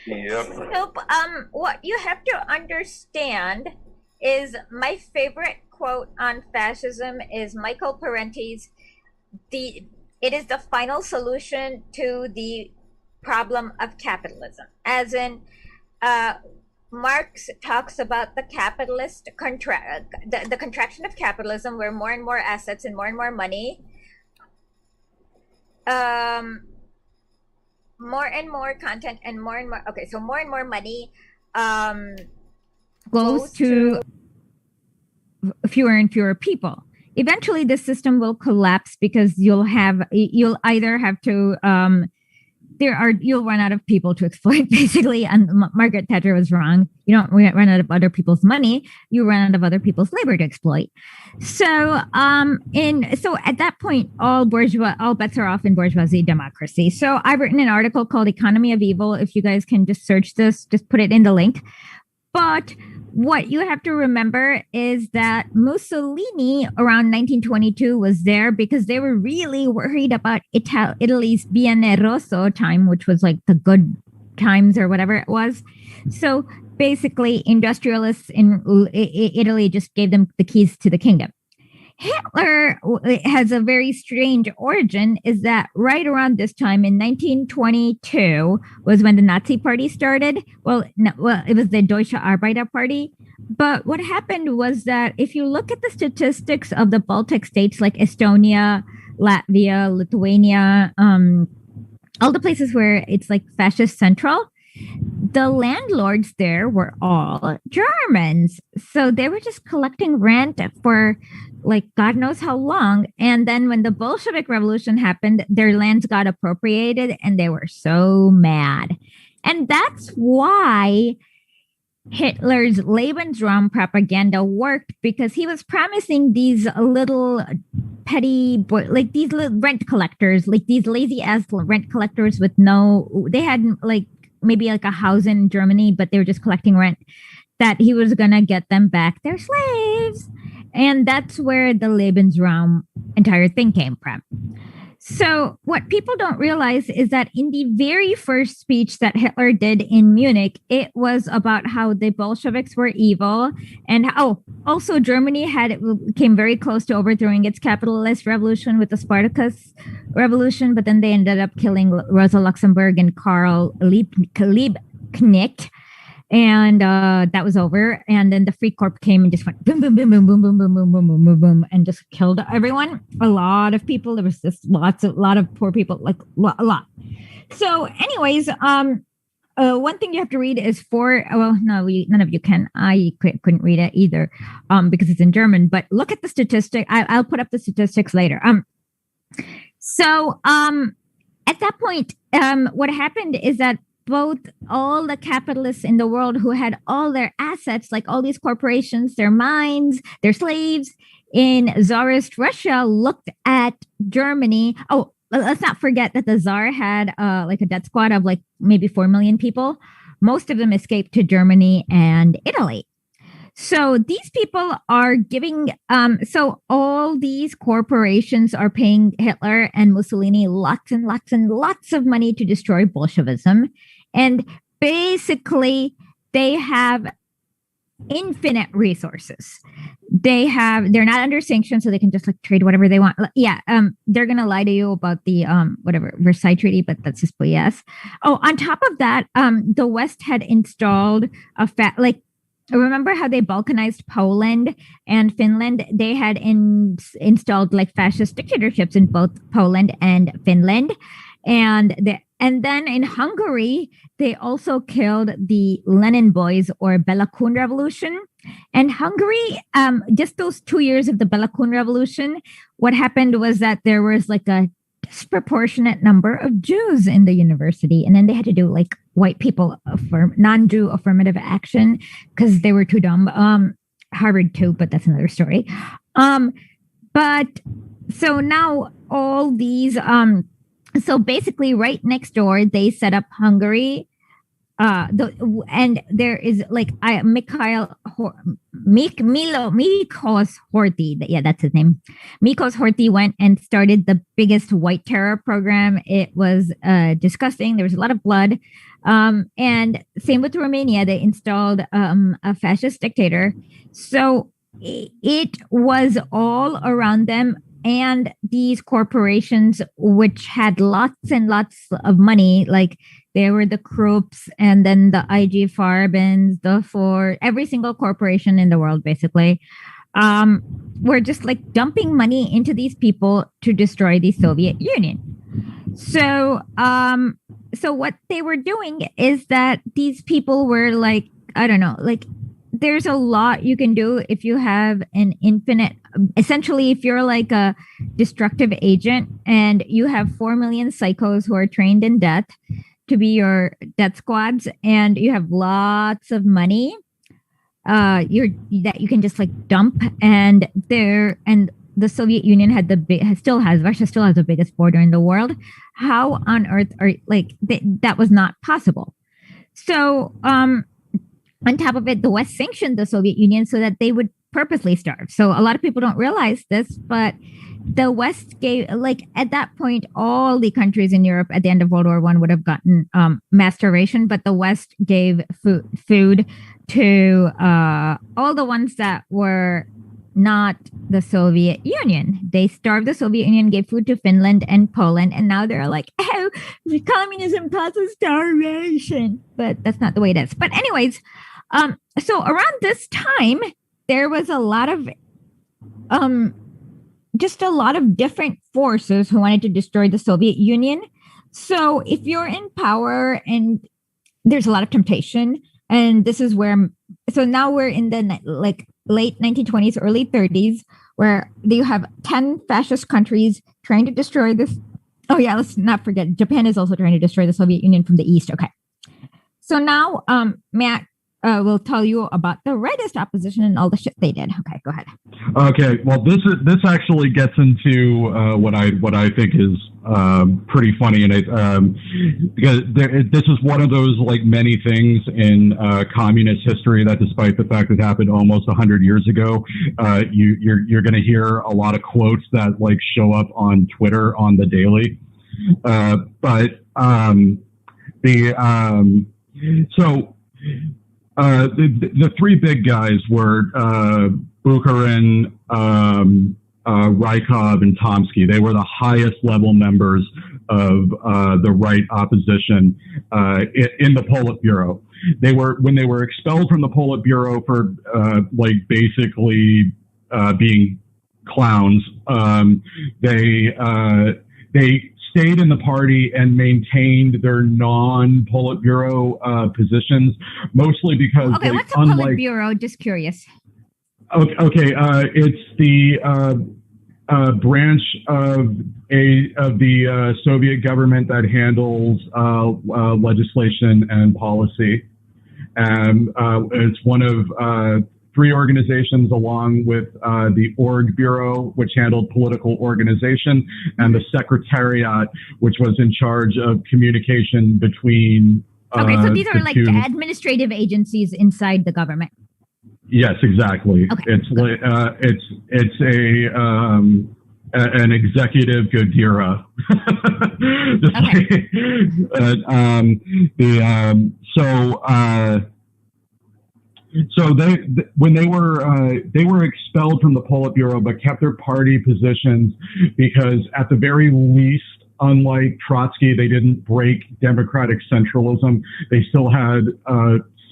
Yep. So, what you have to understand is my favorite quote on fascism is Michael Parenti's, it is the final solution to the problem of capitalism, as in Marx talks about the capitalist the contraction of capitalism, where more and more assets and more money, more and more content and more so more and more money goes to fewer and fewer people. Eventually the system will collapse because you'll either have to you'll run out of people to exploit, basically. And Margaret Thatcher was wrong. You don't run out of other people's money. You run out of other people's labor to exploit. So, so at that point, all bets are off in bourgeoisie democracy. So I've written an article called Economy of Evil. If you guys can just search this, just put it in the link. But what you have to remember is that Mussolini around 1922 was there because they were really worried about Italy's Biennale Rosso time, which was like the good times or whatever it was. So basically, industrialists in Italy just gave them the keys to the kingdom. Hitler has a very strange origin, is that right around this time in 1922 was when the Nazi party started. Well, it was the Deutsche Arbeiter Party. But what happened was that if you look at the statistics of the Baltic states like Estonia, Latvia, Lithuania, all the places where it's like fascist central, the landlords there were all Germans. So they were just collecting rent for like God knows how long. And then when the Bolshevik Revolution happened, their lands got appropriated and they were so mad. And that's why Hitler's Lebensraum propaganda worked, because he was promising these little petty, like these little rent collectors, like these lazy ass rent collectors they had like maybe like a house in Germany, but they were just collecting rent, that he was going to get them back their slaves. And that's where the Lebensraum entire thing came from. So what people don't realize is that in the very first speech that Hitler did in Munich, it was about how the Bolsheviks were evil, and how also Germany came very close to overthrowing its capitalist revolution with the Spartacus Revolution, but then they ended up killing Rosa Luxemburg and Karl Liebknecht. And that was over. And then the Free Corp came and just went boom, boom, boom, boom, boom, boom, boom, boom, boom, boom, boom, boom, and just killed everyone. A lot of people. There was just a lot of poor people, like a lot. So, anyways, one thing you have to read is none of you can. I couldn't read it either, because it's in German. But look at the statistic. I'll put up the statistics later. So at that point, what happened is that all the capitalists in the world who had all their assets, like all these corporations, their mines, their slaves in Tsarist Russia, looked at Germany. Oh, let's not forget that the Tsar had like a death squad of like maybe 4 million people. Most of them escaped to Germany and Italy. So these people are giving, so all these corporations are paying Hitler and Mussolini lots and lots and lots of money to destroy Bolshevism. And basically, they have infinite resources. They're not under sanctions, so they can just like trade whatever they want. Yeah, they're gonna lie to you about the whatever Versailles Treaty, but that's just BS. Oh, on top of that, the West had installed remember how they Balkanized Poland and Finland? They had installed like fascist dictatorships in both Poland and Finland, and then in Hungary, they also killed the Lenin boys or Bela Kun Revolution. And Hungary, just those 2 years of the Bela Kun Revolution, what happened was that there was like a disproportionate number of Jews in the university. And then they had to do like white people, non-Jew affirmative action because they were too dumb. Harvard too, but that's another story. But so now all these... So basically, right next door, they set up Hungary. And there is like Mikos Horthy. Yeah, that's his name. Mikos Horthy went and started the biggest white terror program. It was disgusting. There was a lot of blood. And same with Romania. They installed a fascist dictator. So it was all around them. And these corporations, which had lots and lots of money, like they were the Krupps and then the IG Farbens, the Ford, every single corporation in the world, basically, were just like dumping money into these people to destroy the Soviet Union. So, so what they were doing is that these people were like, I don't know, like there's a lot you can do if you have an infinite, essentially, if you're like a destructive agent and you have 4 million psychos who are trained in death to be your death squads, and you have lots of money, that you can just like dump. And the Soviet Union Russia still has the biggest border in the world. How on earth that was not possible. So, on top of it, the West sanctioned the Soviet Union so that they would purposely starve. So a lot of people don't realize this, but the West gave, like at that point, all the countries in Europe at the end of World War I would have gotten mass starvation, but the West gave food to all the ones that were not the Soviet Union. They starved the Soviet Union, gave food to Finland and Poland, and now they're like, oh, communism causes starvation. But that's not the way it is. But anyways, so around this time, there was a lot of just a lot of different forces who wanted to destroy the Soviet Union. So if you're in power and there's a lot of temptation, and this is where, so now we're in the like late 1920s, early 30s, where you have 10 fascist countries trying to destroy this. Oh yeah, let's not forget, Japan is also trying to destroy the Soviet Union from the east. Okay. So now Matt will tell you about the rightist opposition and all the shit they did. Okay, go ahead. Okay, well, this actually gets into what I think is pretty funny, and because this is one of those like many things in communist history that, despite the fact it happened almost 100 years ago, you're going to hear a lot of quotes that like show up on Twitter on the daily. The three big guys were Bukharin, Rykov, and Tomsky. They were the highest level members of the right opposition in the Politburo. when they were expelled from the Politburo for basically being clowns. They stayed in the party and maintained their non-Politburo positions, mostly because what's a Politburo? Just curious. Okay, it's the branch of the Soviet government that handles legislation and policy, and it's one of 3 organizations, along with the Org Bureau, which handled political organization, and the Secretariat, which was in charge of communication between. Okay, so these are like administrative agencies inside the government. Yes, exactly. Okay. It's an executive Godira. So when they were expelled from the Politburo, but kept their party positions because, at the very least, unlike Trotsky, they didn't break democratic centralism. They still had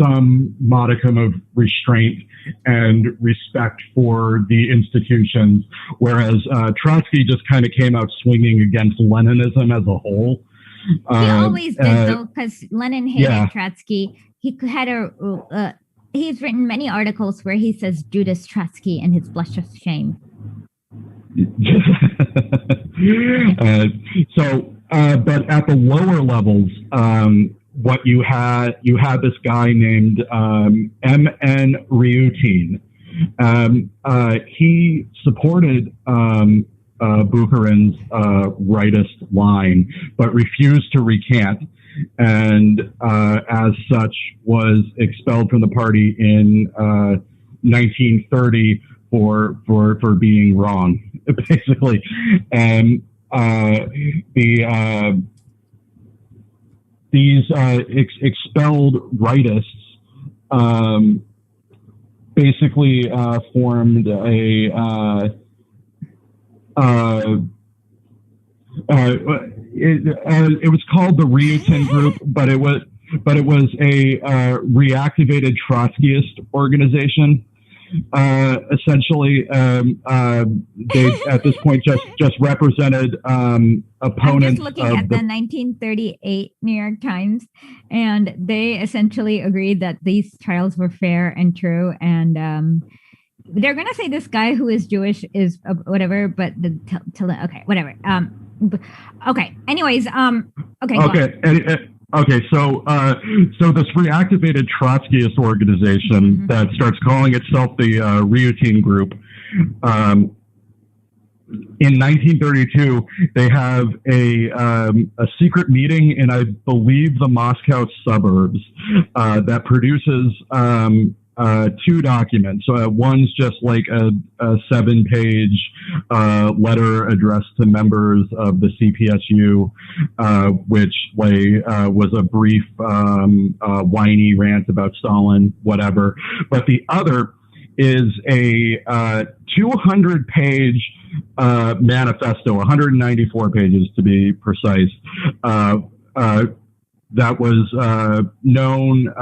some modicum of restraint and respect for the institutions, whereas Trotsky just kind of came out swinging against Leninism as a whole. He always did, though, because Lenin hated Trotsky. He had he's written many articles where he says Judas Trotsky and his blush of shame. But at the lower levels, what you had this guy named M.N. Ryutin. He supported Bukharin's rightist line, but refused to recant, and as such was expelled from the party in 1930 for being wrong, basically. And these expelled rightists basically formed it was called the Ryutin Group, but it was a reactivated Trotskyist organization. Essentially, they at this point just represented opponents. I'm just looking at the 1938 New York Times, and they essentially agreed that these trials were fair and true, and they're gonna say this guy who is Jewish is whatever, but okay, whatever. Okay. Anyways, okay. Okay. Okay, so this reactivated Trotskyist organization that starts calling itself the Ryutin Group, in 1932, they have a secret meeting in, I believe, the Moscow suburbs that produces 2 documents. One's just like a 7-page letter addressed to members of the CPSU, which was a brief whiny rant about Stalin, whatever. But the other is a 200-page manifesto, 194 pages to be precise, that was known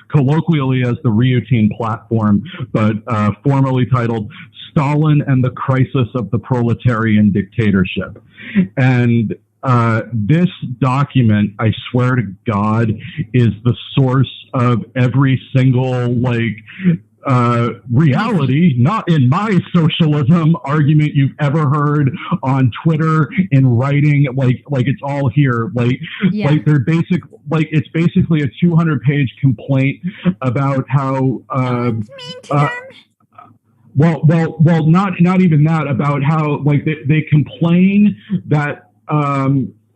colloquially as the Ryutin Platform, but formally titled Stalin and the Crisis of the Proletarian Dictatorship. And this document, I swear to God, is the source of every single, reality, not in my socialism argument you've ever heard on Twitter, in writing, like it's all here. They're it's basically a 200-page complaint about how well, not even that, about how they complain that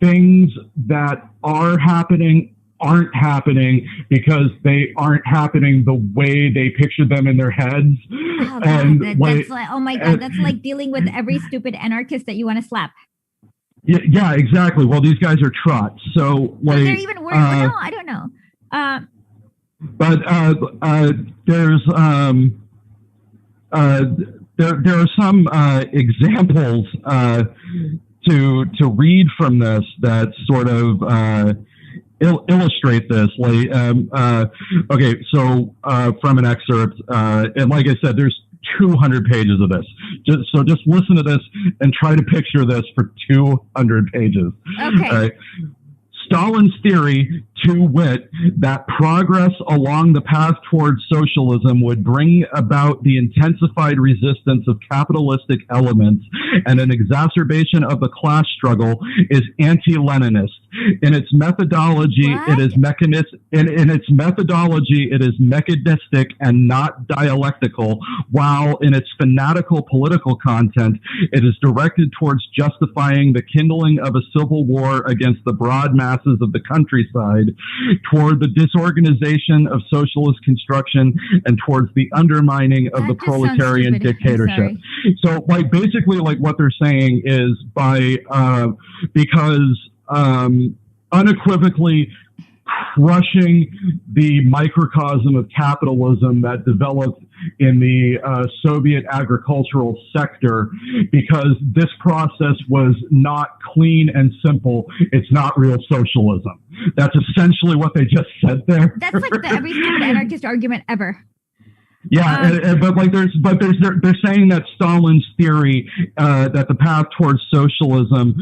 things that are happening aren't happening because they aren't happening the way they pictured them in their heads. Oh, God, that's oh my God, that's like dealing with every stupid anarchist that you want to slap. Yeah, exactly. Well, these guys are trots, so they're even worse. No, I don't know. But there's there are some examples to read from this that sort of illustrate this. Okay, so from an excerpt, and like I said, there's 200 pages of this. Just listen to this and try to picture this for 200 pages. Okay. Stalin's theory, to wit, that progress along the path towards socialism would bring about the intensified resistance of capitalistic elements and an exacerbation of the class struggle, is anti-Leninist. In its methodology, it is mechanistic and not dialectical, while in its fanatical political content, it is directed towards justifying the kindling of a civil war against the broad masses of the countryside, toward the disorganization of socialist construction, and towards the undermining of the proletarian dictatorship. So, basically, what they're saying is because unequivocally crushing the microcosm of capitalism that developed in the Soviet agricultural sector, because this process was not clean and simple. It's not real socialism. That's essentially what they just said there. That's like the every stupid anarchist argument ever. Yeah, they're saying that Stalin's theory that the path towards socialism,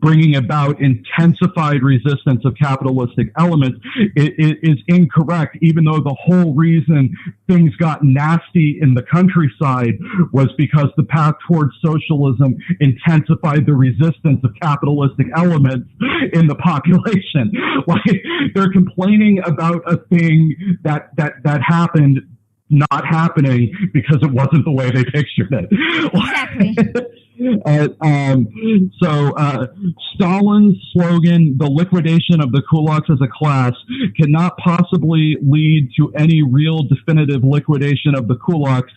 bringing about intensified resistance of capitalistic elements, is incorrect. Even though the whole reason things got nasty in the countryside was because the path towards socialism intensified the resistance of capitalistic elements in the population. They're complaining about a thing that happened not happening because it wasn't the way they pictured it. Exactly. Stalin's slogan, the liquidation of the kulaks as a class, cannot possibly lead to any real definitive liquidation of the kulaks,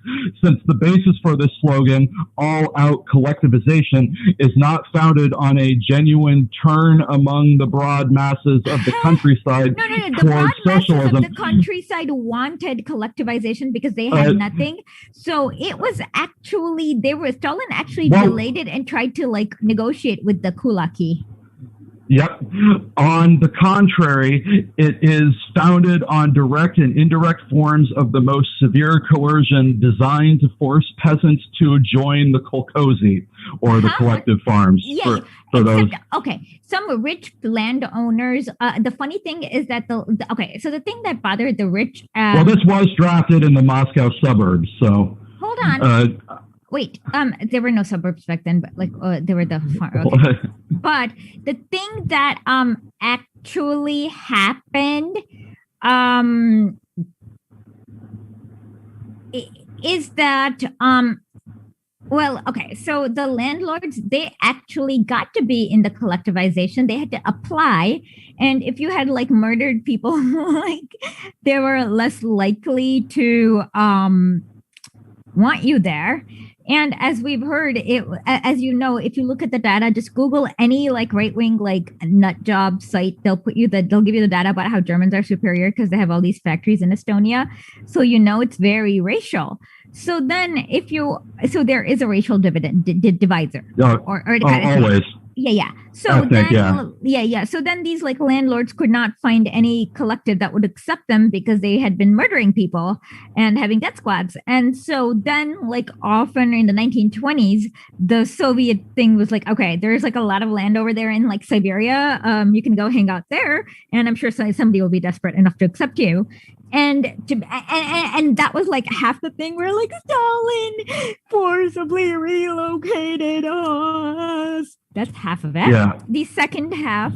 since the basis for this slogan, all-out collectivization, is not founded on a genuine turn among the broad masses of the countryside towards socialism. The countryside wanted collectivization because they had nothing. So it was actually, Stalin actually delayed it and tried to negotiate with the kulaki. Yep. On the contrary, it is founded on direct and indirect forms of the most severe coercion designed to force peasants to join the kolkhozy, or the collective farms. Yeah. For those. Okay. Some rich landowners. The funny thing is that so the thing that bothered the rich. This was drafted in the Moscow suburbs. So hold on. Wait, there were no suburbs back then, but there were the farm. Okay. But the thing that actually happened is that so the landlords, they actually got to be in the collectivization. They had to apply, and if you had murdered people, they were less likely to want you there. And as we've heard, as you know, if you look at the data, just Google any right-wing nut job site. They'll give you the data about how Germans are superior because they have all these factories in Estonia. So it's very racial. So then there is a racial divisor. Or always. Yeah. So So then these landlords could not find any collective that would accept them because they had been murdering people and having death squads. And so then often in the 1920s, the Soviet thing was okay, there's a lot of land over there in Siberia. You can go hang out there, and I'm sure somebody will be desperate enough to accept you. And that was half the thing where Stalin forcibly relocated us. That's half of it. Yeah. The second half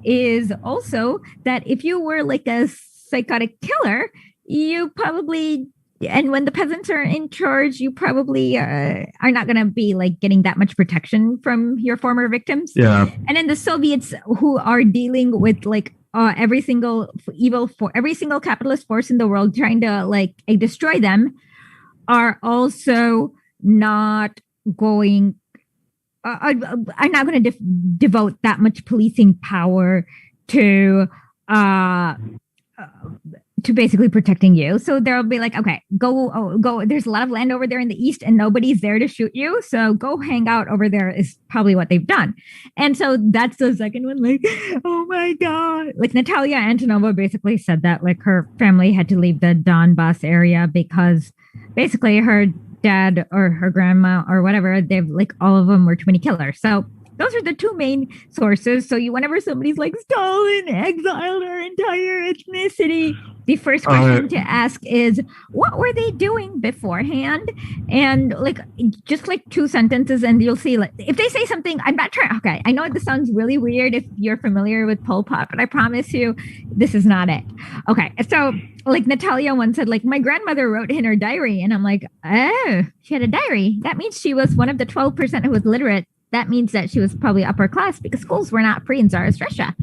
is also that if you were a psychotic killer, you probably, and when the peasants are in charge, you probably are not going to be getting that much protection from your former victims. Yeah. And then the Soviets, who are dealing with every single capitalist force in the world trying to destroy them, are also not going to devote that much policing power to to basically protecting you. So they'll be like, okay, go. There's a lot of land over there in the east and nobody's there to shoot you. So go hang out over there is probably what they've done. And so that's the second one. Like, oh my God. Like Natalia Antonova basically said that like her family had to leave the Donbass area because basically her dad or her grandma or whatever, they've like all of them were too many killers. So those are the two main sources. So whenever somebody's like Stalin exiled our entire ethnicity, the first question to ask is, what were they doing beforehand? And like, just like 2 sentences and you'll see, like, if they say something, I'm not trying. Okay. I know this sounds really weird if you're familiar with Pol Pot, but I promise you, this is not it. Okay. So like Natalia once said, like, my grandmother wrote in her diary. And I'm like, oh, she had a diary. That means she was one of the 12% who was literate. That means that she was probably upper class because schools were not free in Tsarist Russia.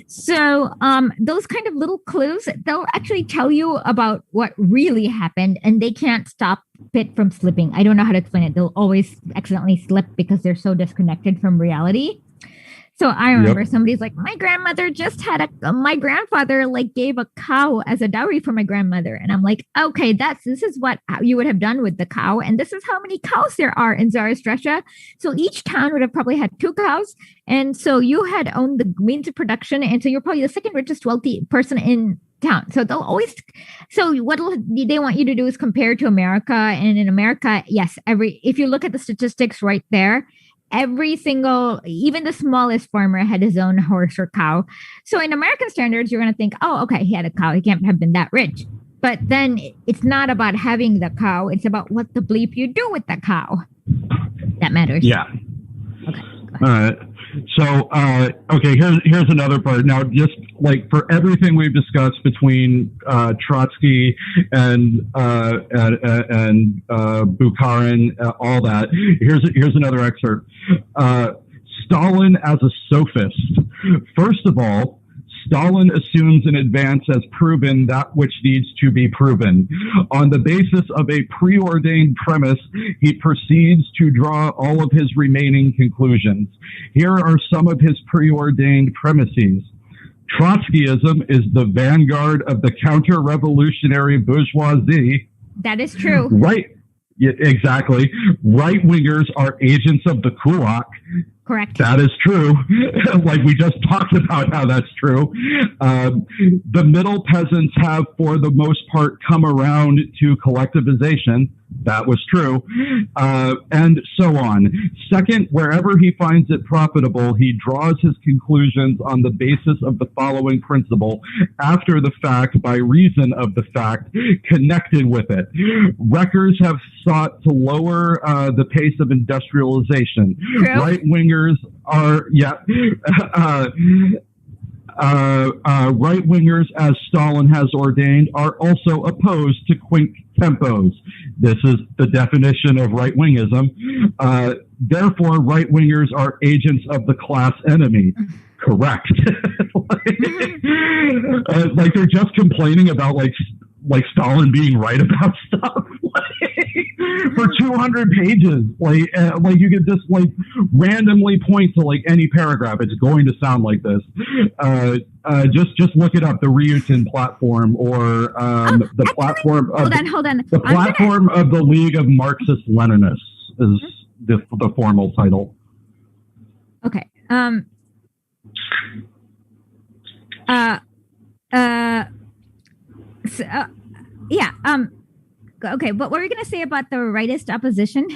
So those kind of little clues, they'll actually tell you about what really happened and they can't stop it from slipping. I don't know how to explain it. They'll always accidentally slip because they're so disconnected from reality. So I remember somebody's like, my grandmother just had my grandfather like gave a cow as a dowry for my grandmother. And I'm like, okay, this is what you would have done with the cow. And this is how many cows there are in Tsarist Russia. So each town would have probably had 2 cows. And so you had owned the means of production. And so you're probably the second richest wealthy person in town. So they'll always, so what they want you to do is compare to America. And in America, yes, if you look at the statistics right there, every single, even the smallest farmer had his own horse or cow. So in American standards, you're going to think, oh, okay, he had a cow. He can't have been that rich. But then it's not about having the cow. It's about what the bleep you do with the cow. That matters. Yeah. Okay. So, okay, here's another part. Now, just like for everything we've discussed between Trotsky and Bukharin, all that, here's another excerpt. Stalin as a sophist. First of all, Stalin assumes in advance as proven that which needs to be proven. On the basis of a preordained premise, he proceeds to draw all of his remaining conclusions. Here are some of his preordained premises. Trotskyism is the vanguard of the counter-revolutionary bourgeoisie. That is true. Right. Yeah, exactly. Right-wingers are agents of the kulak. Correct. That is true. Like we just talked about how that's true. The middle peasants have, for the most part, come around to collectivization. That was true. And so on. Second, wherever he finds it profitable, he draws his conclusions on the basis of the following principle: after the fact, by reason of the fact, connected with it. Wreckers have sought to lower the pace of industrialization. True. Right-wingers are, right-wingers, as Stalin has ordained, are also opposed to quink tempos. This is the definition of right-wingism. Therefore, right-wingers are agents of the class enemy. Correct. Like they're just complaining about like Stalin being right about stuff for 200 pages. Like you could just like randomly point to like any paragraph. It's going to sound like this. Just look it up. The Ryutin platform or the platform. Hold on. The platform of the League of Marxist-Leninists is the formal title. Okay. Okay, what were we going to say about the rightist opposition?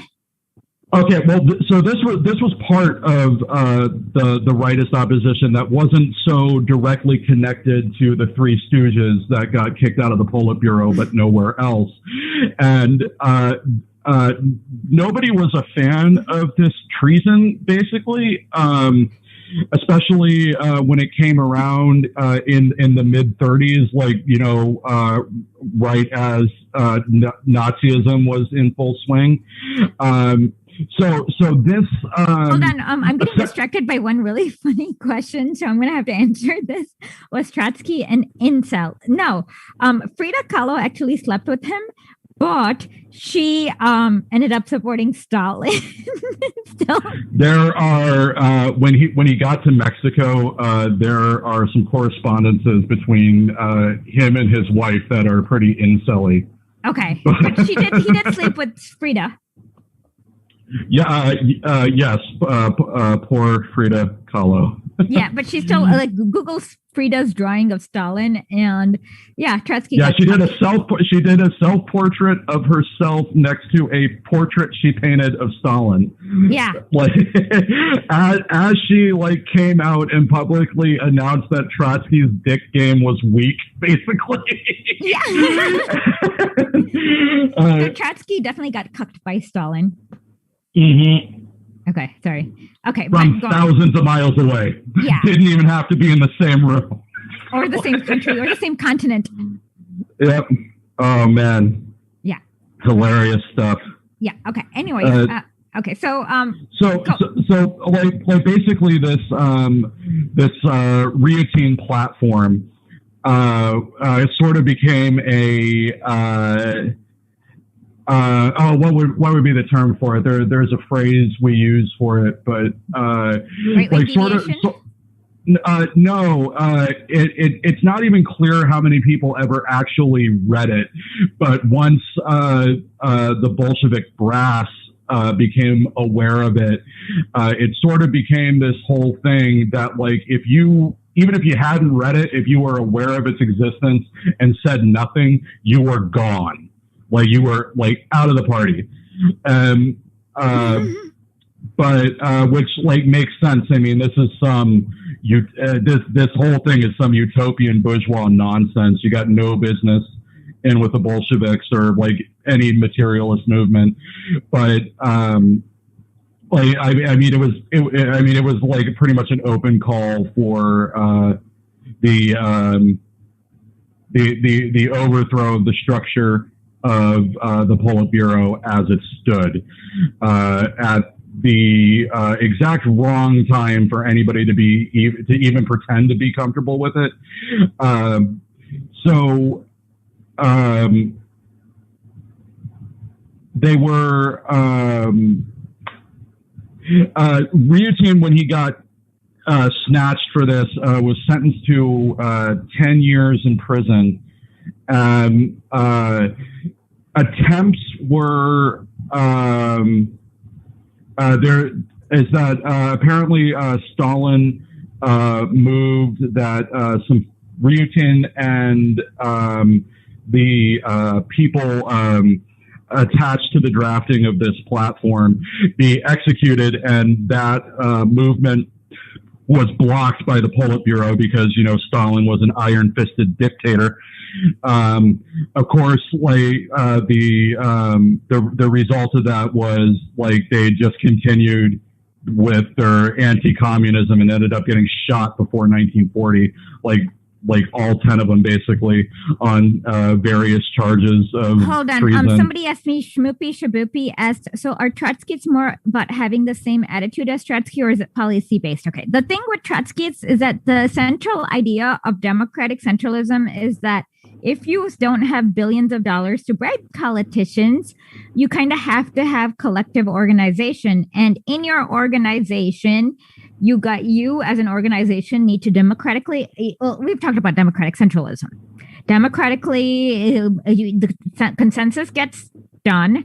Okay, well, so this was part of the rightist opposition that wasn't so directly connected to the Three Stooges that got kicked out of the Politburo, but nowhere else. And nobody was a fan of this treason, basically. Especially when it came around in the mid 30s, like, right as Nazism was in full swing. So this. Hold on, I'm getting distracted by one really funny question, so I'm going to have to answer this. Was Trotsky an incel? No. Frida Kahlo actually slept with him, but she ended up supporting Stalin. Still. There are when he got to Mexico, there are some correspondences between him and his wife that are pretty incelly. Okay, but he did sleep with Frida. Yeah, yes, poor Frida Kahlo. Yeah, but she still Google Frida's drawing of Stalin, and Trotsky. Yeah, she did a self portrait of herself next to a portrait she painted of Stalin. Yeah, as she came out and publicly announced that Trotsky's dick game was weak, basically. Yeah. So Trotsky definitely got cucked by Stalin. Mm-hmm. Okay, sorry. Okay, from thousands of miles away. Yeah, didn't even have to be in the same room or the same country or the same continent. Yep. Oh man. Yeah. Hilarious stuff. Yeah. Okay. Anyways. Okay. So basically this Riotine platform sort of became a what would be the term for it? There's a phrase we use for it, but no, it's not even clear how many people ever actually read it. But once the Bolshevik brass became aware of it, it sort of became this whole thing that even if you hadn't read it, if you were aware of its existence and said nothing, you were gone. You were out of the party. But which makes sense. I mean, this is this whole thing is some utopian bourgeois nonsense. You got no business in with the Bolsheviks or any materialist movement. But I mean, it was pretty much an open call for the overthrow of the structure of the Politburo as it stood at the exact wrong time for anybody to even pretend to be comfortable with it. They were Riotine, when he got snatched for this, was sentenced to 10 years in prison. Attempts were there is that apparently Stalin moved that some Riotine and the people attached to the drafting of this platform be executed, and that movement was blocked by the Politburo because Stalin was an iron-fisted dictator. Of course, the result of that was they just continued with their anti-communism and ended up getting shot before 1940, all 10 of them basically on various charges of treason. Somebody asked me, Shmoopy Shaboopy asked, so are Trotskyists more about having the same attitude as Trotsky, or is it policy based? Okay, the thing with Trotskyists is that the central idea of democratic centralism is that if you don't have billions of dollars to bribe politicians, you kind of have to have collective organization. And in your organization, you as an organization need to democratically, we've talked about democratic centralism. Democratically, the consensus gets done.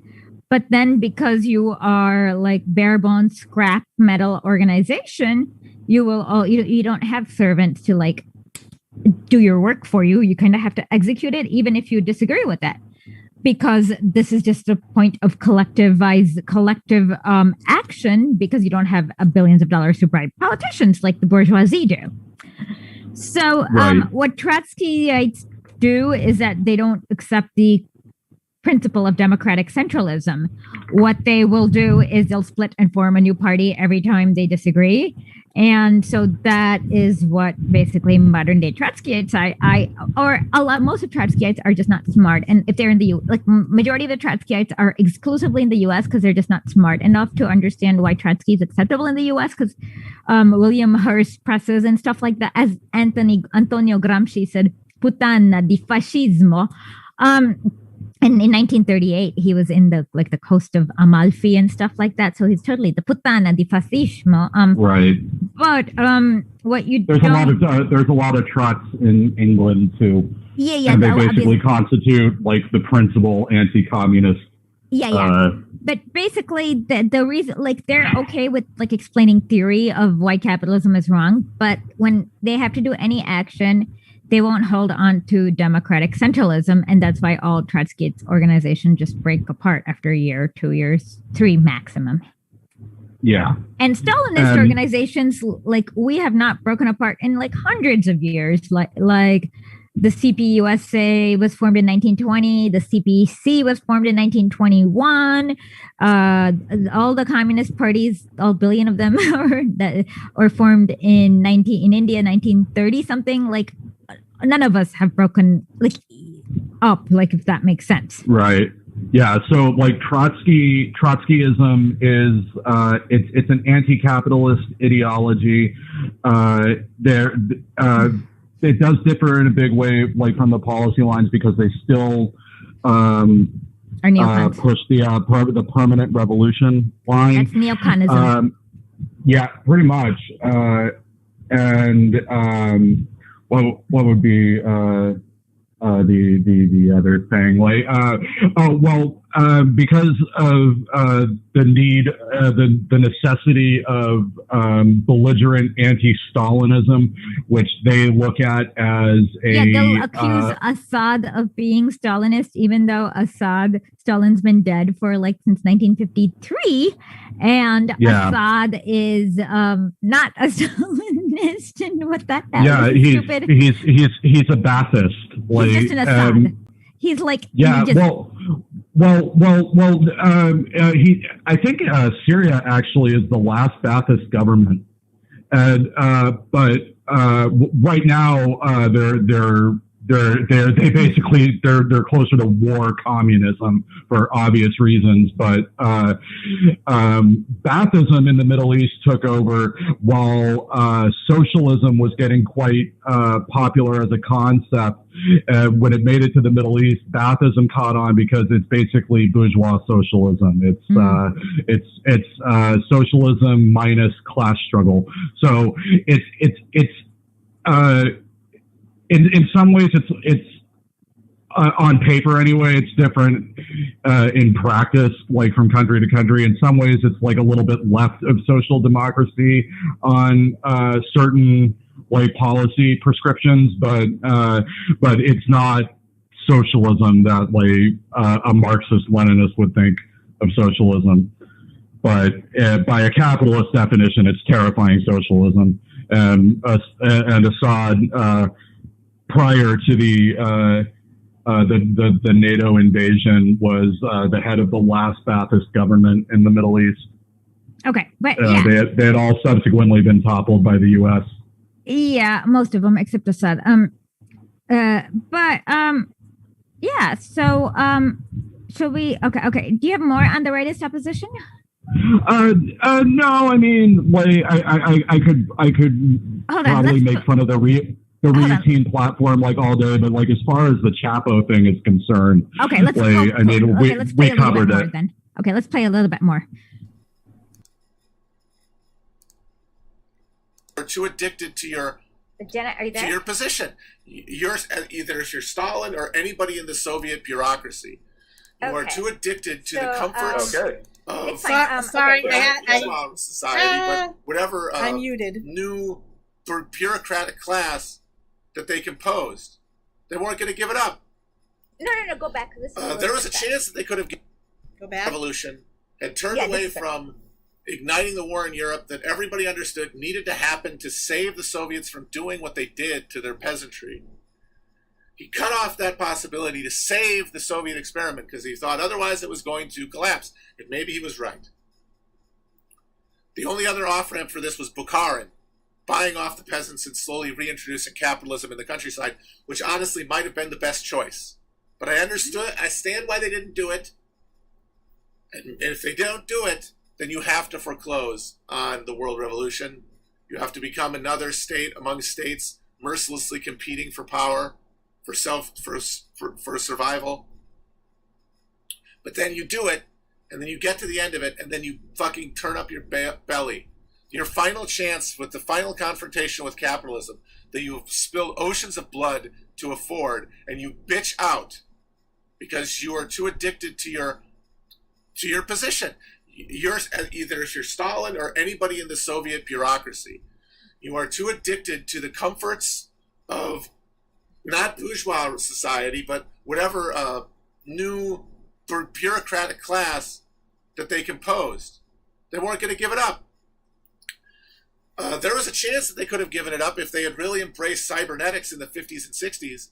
But then because you are bare bones scrap metal organization, you don't have servants to do your work for you. You kind of have to execute it, even if you disagree with that, because this is just a point of collective action, because you don't have billions of dollars to bribe politicians like the bourgeoisie do. So what Trotskyites do is that they don't accept the principle of democratic centralism. What they will do is they'll split and form a new party every time they disagree. And so that is what basically modern day Trotskyites most of Trotskyites are just not smart. And if they're in the majority of the Trotskyites are exclusively in the US because they're just not smart enough to understand why Trotsky is acceptable in the US, because William Hearst presses and stuff like that, as Antonio Gramsci said, putana di fascismo. And in 1938, he was in the coast of Amalfi and stuff like that. So he's totally the puttana di fascismo. Right. But what you there's a lot of Trots in England too. Yeah. And they basically constitute like the principal anti-communist. Yeah. But basically, the reason, like, they're okay with like explaining theory of why capitalism is wrong, but when they have to do any action, they won't hold on to democratic centralism, and that's why all Trotskyist organizations just break apart after a year, 2 years, 3 maximum. Yeah. And Stalinist organizations, like, we have not broken apart in like hundreds of years. Like the CPUSA was formed in 1920. The CPC was formed in 1921. All the communist parties, all billion of them, are formed in India, 1930 something. Like, none of us have broken up, like, if that makes sense. Right. Yeah. So like Trotskyism is it's an anti-capitalist ideology. It does differ in a big way, like from the policy lines, because they still push the permanent revolution line. That's neoconism. Yeah, pretty much. What would be the other thing? Because of the need, the necessity of belligerent anti-Stalinism, which they look at as they'll accuse Assad of being Stalinist, even though Stalin's been dead for since 1953, and Assad is not a Stalinist, and what that is stupid. He's a Ba'athist. He's just an Assad. He's like I think Syria actually is the last Ba'athist government, and but right now they're closer to war communism for obvious reasons. But Baathism in the Middle East took over while socialism was getting quite popular as a concept. When it made it to the Middle East, Baathism caught on because it's basically bourgeois socialism. It's socialism minus class struggle. So it's in some ways it's on paper anyway, it's different in practice, like from country to country. In some ways it's like a little bit left of social democracy on certain policy prescriptions, but it's not socialism that a Marxist Leninist would think of socialism. But by a capitalist definition, it's terrifying socialism. And Assad, prior to the NATO invasion, was the head of the last Ba'athist government in the Middle East. Okay, but they had all subsequently been toppled by the U.S. Yeah, most of them except Assad. So should we? Okay. Do you have more on the rightist opposition? No, I mean, I could probably make fun of the routine platform all day, but as far as the Chapo thing is concerned, okay, let's we covered it. Then okay, let's play a little bit more. Are too addicted to your to your position. You're either you're Stalin or anybody in the Soviet bureaucracy. You are too addicted to the comforts of society, but whatever I'm muted. New bureaucratic class that they composed. They weren't going to give it up. No, go back. There was a chance that they could have go back. Revolution had turned away from igniting the war in Europe that everybody understood needed to happen to save the Soviets from doing what they did to their peasantry. He cut off that possibility to save the Soviet experiment because he thought otherwise it was going to collapse. And maybe he was right. The only other off-ramp for this was Bukharin, buying off the peasants and slowly reintroducing capitalism in the countryside, which honestly might have been the best choice. But I stand why they didn't do it. And if they don't do it, then you have to foreclose on the world revolution. You have to become another state among states, mercilessly competing for power, for survival. But then you do it, and then you get to the end of it, and then you fucking turn up your belly. Your final chance with the final confrontation with capitalism that you've spilled oceans of blood to afford, and you bitch out because you are too addicted to your position. You're either if you're Stalin or anybody in the Soviet bureaucracy, you are too addicted to the comforts of not bourgeois society, but whatever new bureaucratic class that they composed. They weren't going to give it up. There was a chance that they could have given it up if they had really embraced cybernetics in the 50s and 60s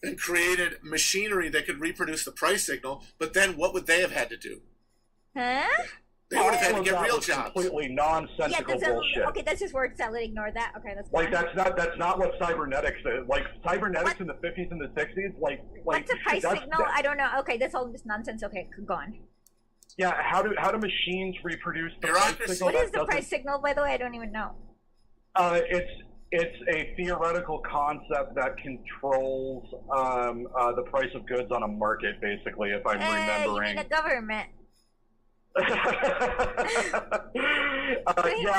and created machinery that could reproduce the price signal. But then what would they have had to do? Huh? They would have had to get real jobs. Completely nonsensical bullshit. Okay, that's just word salad. Ignore that. Okay, that's like that's not what cybernetics is. Like cybernetics in the 50s and the 60s. Like what's a price signal? I don't know. Okay, that's all just nonsense. Okay, go on. Yeah, how do machines reproduce the price signal? What is the price signal, by the way? I don't even know. It's a theoretical concept that controls the price of goods on a market, basically, if I'm remembering. You mean a government? He wants you to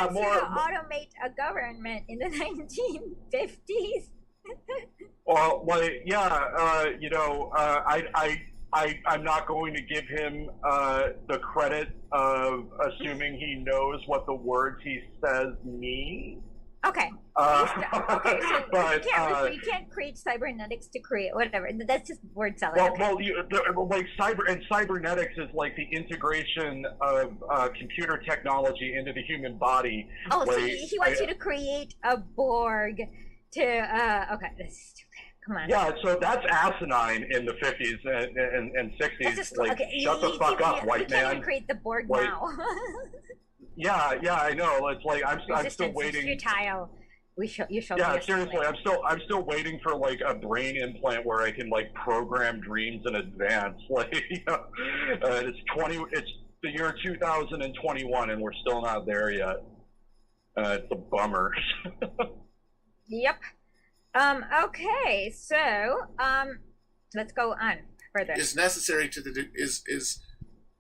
automate a government in the 1950s. Well, like, yeah, I'm not going to give him the credit of assuming he knows what the words he says mean. Okay. Okay, so but, you can't create cybernetics to create whatever. That's just word salad. Well, like cybernetics is like the integration of computer technology into the human body. Oh, so he wants you to create a Borg to. Okay, that's stupid. Come on. Yeah, so that's asinine in the 50s and 60s. Just, like, shut the fuck up, white man. You can't create the Borg now. Yeah, I know. It's like I'm still waiting. Futile. You show. Yeah, seriously, I'm still waiting for like a brain implant where I can like program dreams in advance. Like, it's the year 2021 and we're still not there yet. It's a bummer. Yep. Okay, so let's go on further. Is necessary to the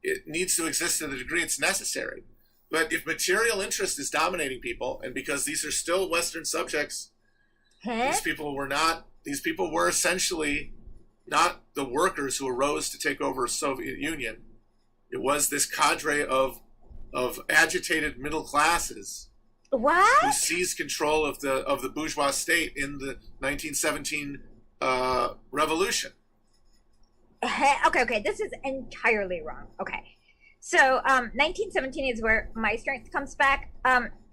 it needs to exist to the degree it's necessary. But if material interest is dominating people, and because these are still Western subjects, these people were essentially not the workers who arose to take over the Soviet Union. It was this cadre of agitated middle classes who seized control of the bourgeois state in the 1917 revolution. Okay, this is entirely wrong. Okay. So 1917 is where my strength comes back.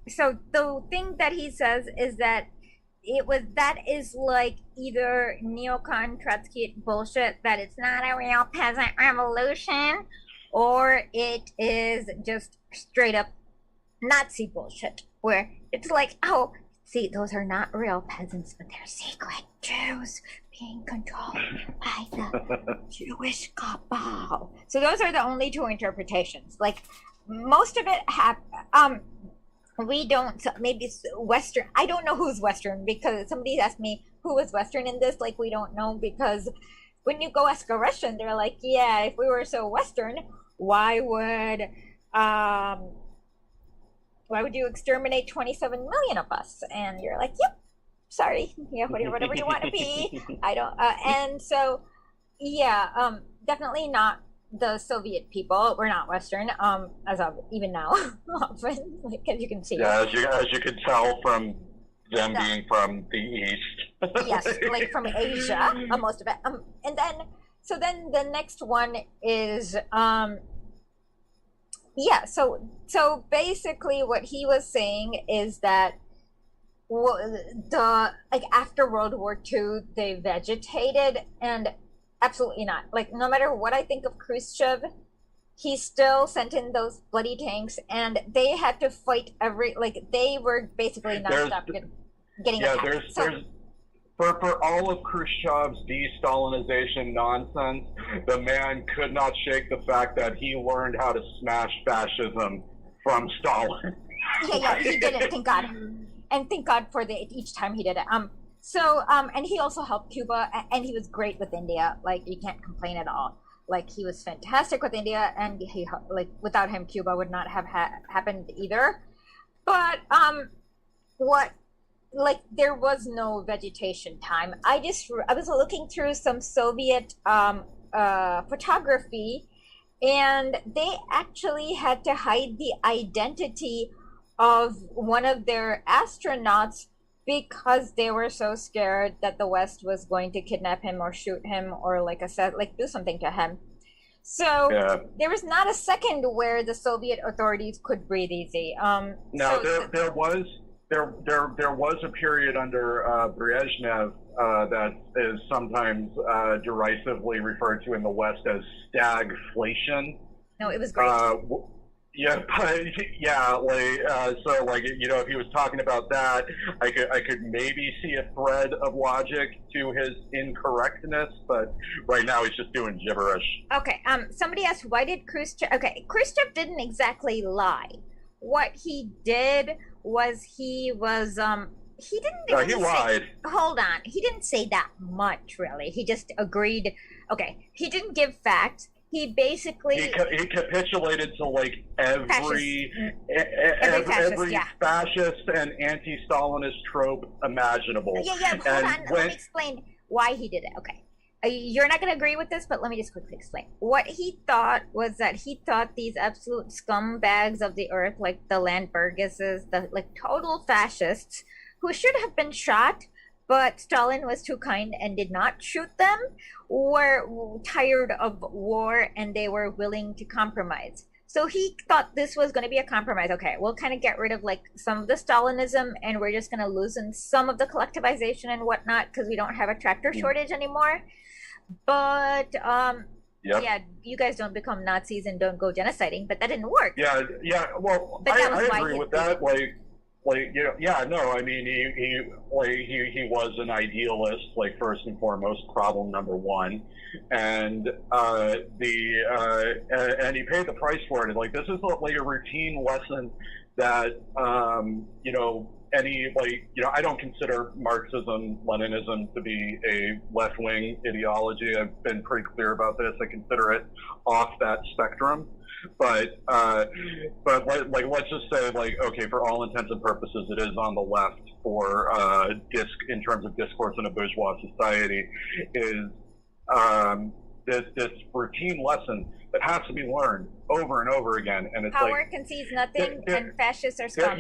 So the thing that he says is that that is like either neocon Trotsky bullshit, that it's not a real peasant revolution, or it is just straight up Nazi bullshit, where it's like, oh, see, those are not real peasants, but they're secret Jews being controlled by the Jewish cabal. So those are the only two interpretations. Like, most of it we don't, maybe Western, I don't know who's Western, because somebody asked me who was Western in this. Like, we don't know, because when you go ask a Russian, they're like, yeah, if we were so Western, why would you exterminate 27 million of us? And you're like, yep, sorry, yeah, whatever you want to be. I don't, and so, yeah, definitely not the Soviet people. We're not Western, as of even now, often, like, as you can see. Yeah, as you can tell from them being from the East. Yes, like from Asia, most of it. And then the next one is, yeah, so basically what he was saying is that after World War II, they vegetated, and absolutely not. Like, no matter what I think of Khrushchev, he still sent in those bloody tanks, and they had to fight they were basically non-stop getting attacked. For all of Khrushchev's de-Stalinization nonsense, the man could not shake the fact that he learned how to smash fascism from Stalin. Yeah, he did it, thank God. And thank God for each time he did it. And he also helped Cuba, and he was great with India. Like, you can't complain at all. like he was fantastic with India, and he like without him Cuba would not have happened either. But what, like, there was no vegetation time. I was looking through some Soviet photography, and they actually had to hide the identity of one of their astronauts because they were so scared that the West was going to kidnap him or shoot him or like do something to him. So there was not a second where the Soviet authorities could breathe easy. There was a period under Brezhnev that is sometimes derisively referred to in the West as stagflation. No, it was great. Yeah, but so like, you know, if he was talking about that, I could maybe see a thread of logic to his incorrectness, but right now he's just doing gibberish. Okay. Somebody asked, why did Khrushchev? Okay, Khrushchev didn't exactly lie. What he did was he didn't. He lied. Hold on. He didn't say that much, really. He just agreed. Okay. He didn't give facts. He basically he capitulated to like every fascist and anti-Stalinist trope imaginable. Yeah. Hold on. Let me explain why he did it. Okay. You're not going to agree with this, but let me just quickly explain. What he thought was that he thought these absolute scumbags of the earth, like the Landbergises, the like total fascists, who should have been shot, but Stalin was too kind and did not shoot them, were tired of war and they were willing to compromise. So he thought this was going to be a compromise. Okay, we'll kind of get rid of like some of the Stalinism and we're just going to loosen some of the collectivization and whatnot because we don't have a tractor shortage anymore. But yeah, you guys don't become Nazis and don't go genociding, but that didn't work. Yeah. Well, but I agree with that. No. I mean, he was an idealist, like first and foremost, problem number one, and and he paid the price for it. Like this is like a routine lesson that you know. I don't consider Marxism, Leninism to be a left-wing ideology. I've been pretty clear about this. I consider it off that spectrum. But let's just say, like, okay, for all intents and purposes, it is on the left for in terms of discourse in a bourgeois society, is this routine lesson that has to be learned over and over again. And it's power concedes nothing, and fascists are scum.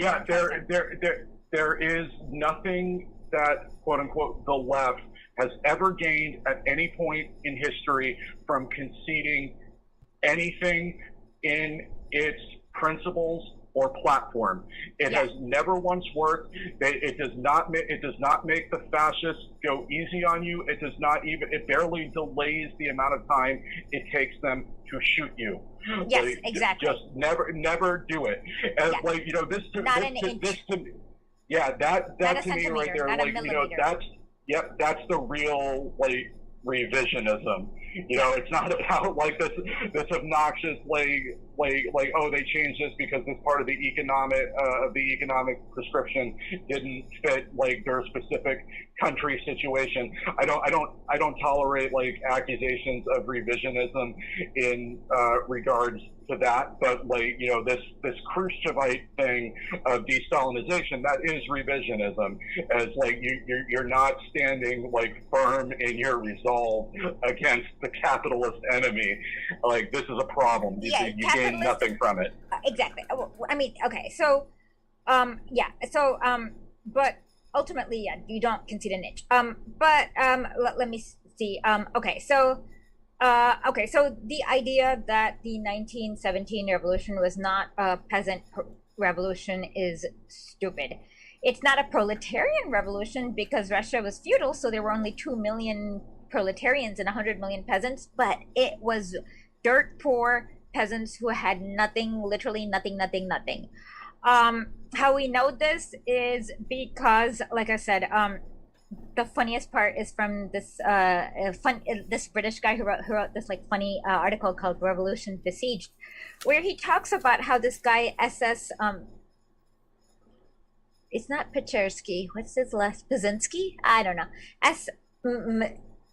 There is nothing that, quote unquote, the left has ever gained at any point in history from conceding anything in its principles or platform. It has never once worked. It does not make the fascists go easy on you. It barely delays the amount of time it takes them to shoot you. Yes, exactly. Just never do it. And that to me right there, like, you know, that's the real, like, revisionism. You know, it's not about like this obnoxious like oh, they changed this because this part of the economic prescription didn't fit like their specific country situation. I don't tolerate like accusations of revisionism in regards to that, but like, you know, this Khrushchevite thing of de-Stalinization, that is revisionism, as like you're not standing like firm in your resolve against the capitalist enemy. Like, this is a problem. You gain nothing from it. Exactly. I mean, okay, so but ultimately, you don't concede an inch. Let me see. So the idea that the 1917 revolution was not a peasant revolution is stupid. It's not a proletarian revolution because Russia was feudal, so there were only 2 million proletarians and 100 million peasants, but it was dirt poor peasants who had nothing, literally nothing. How we know this is because, like I said, the funniest part is from this this British guy who wrote this like funny article called Revolution Besieged, where he talks about how this guy SS it's not Pechersky, what's his last, Pazinski? I don't know.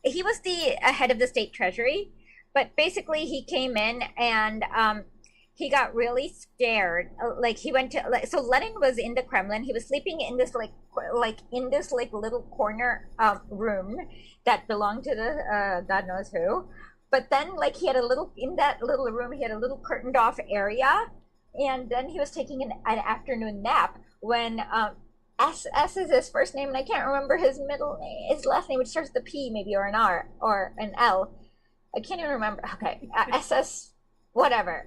He was the head of the state treasury, But basically, he came in and he got really scared. Like he went to so Lenin was in the Kremlin. He was sleeping in this little corner room that belonged to the God knows who. But then like he had a little in that little room. He had a little curtained off area, and then he was taking an afternoon nap when S is his first name, and I can't remember his his last name, which starts with a P maybe or an R or an L. I can't even remember. Okay, SS, whatever.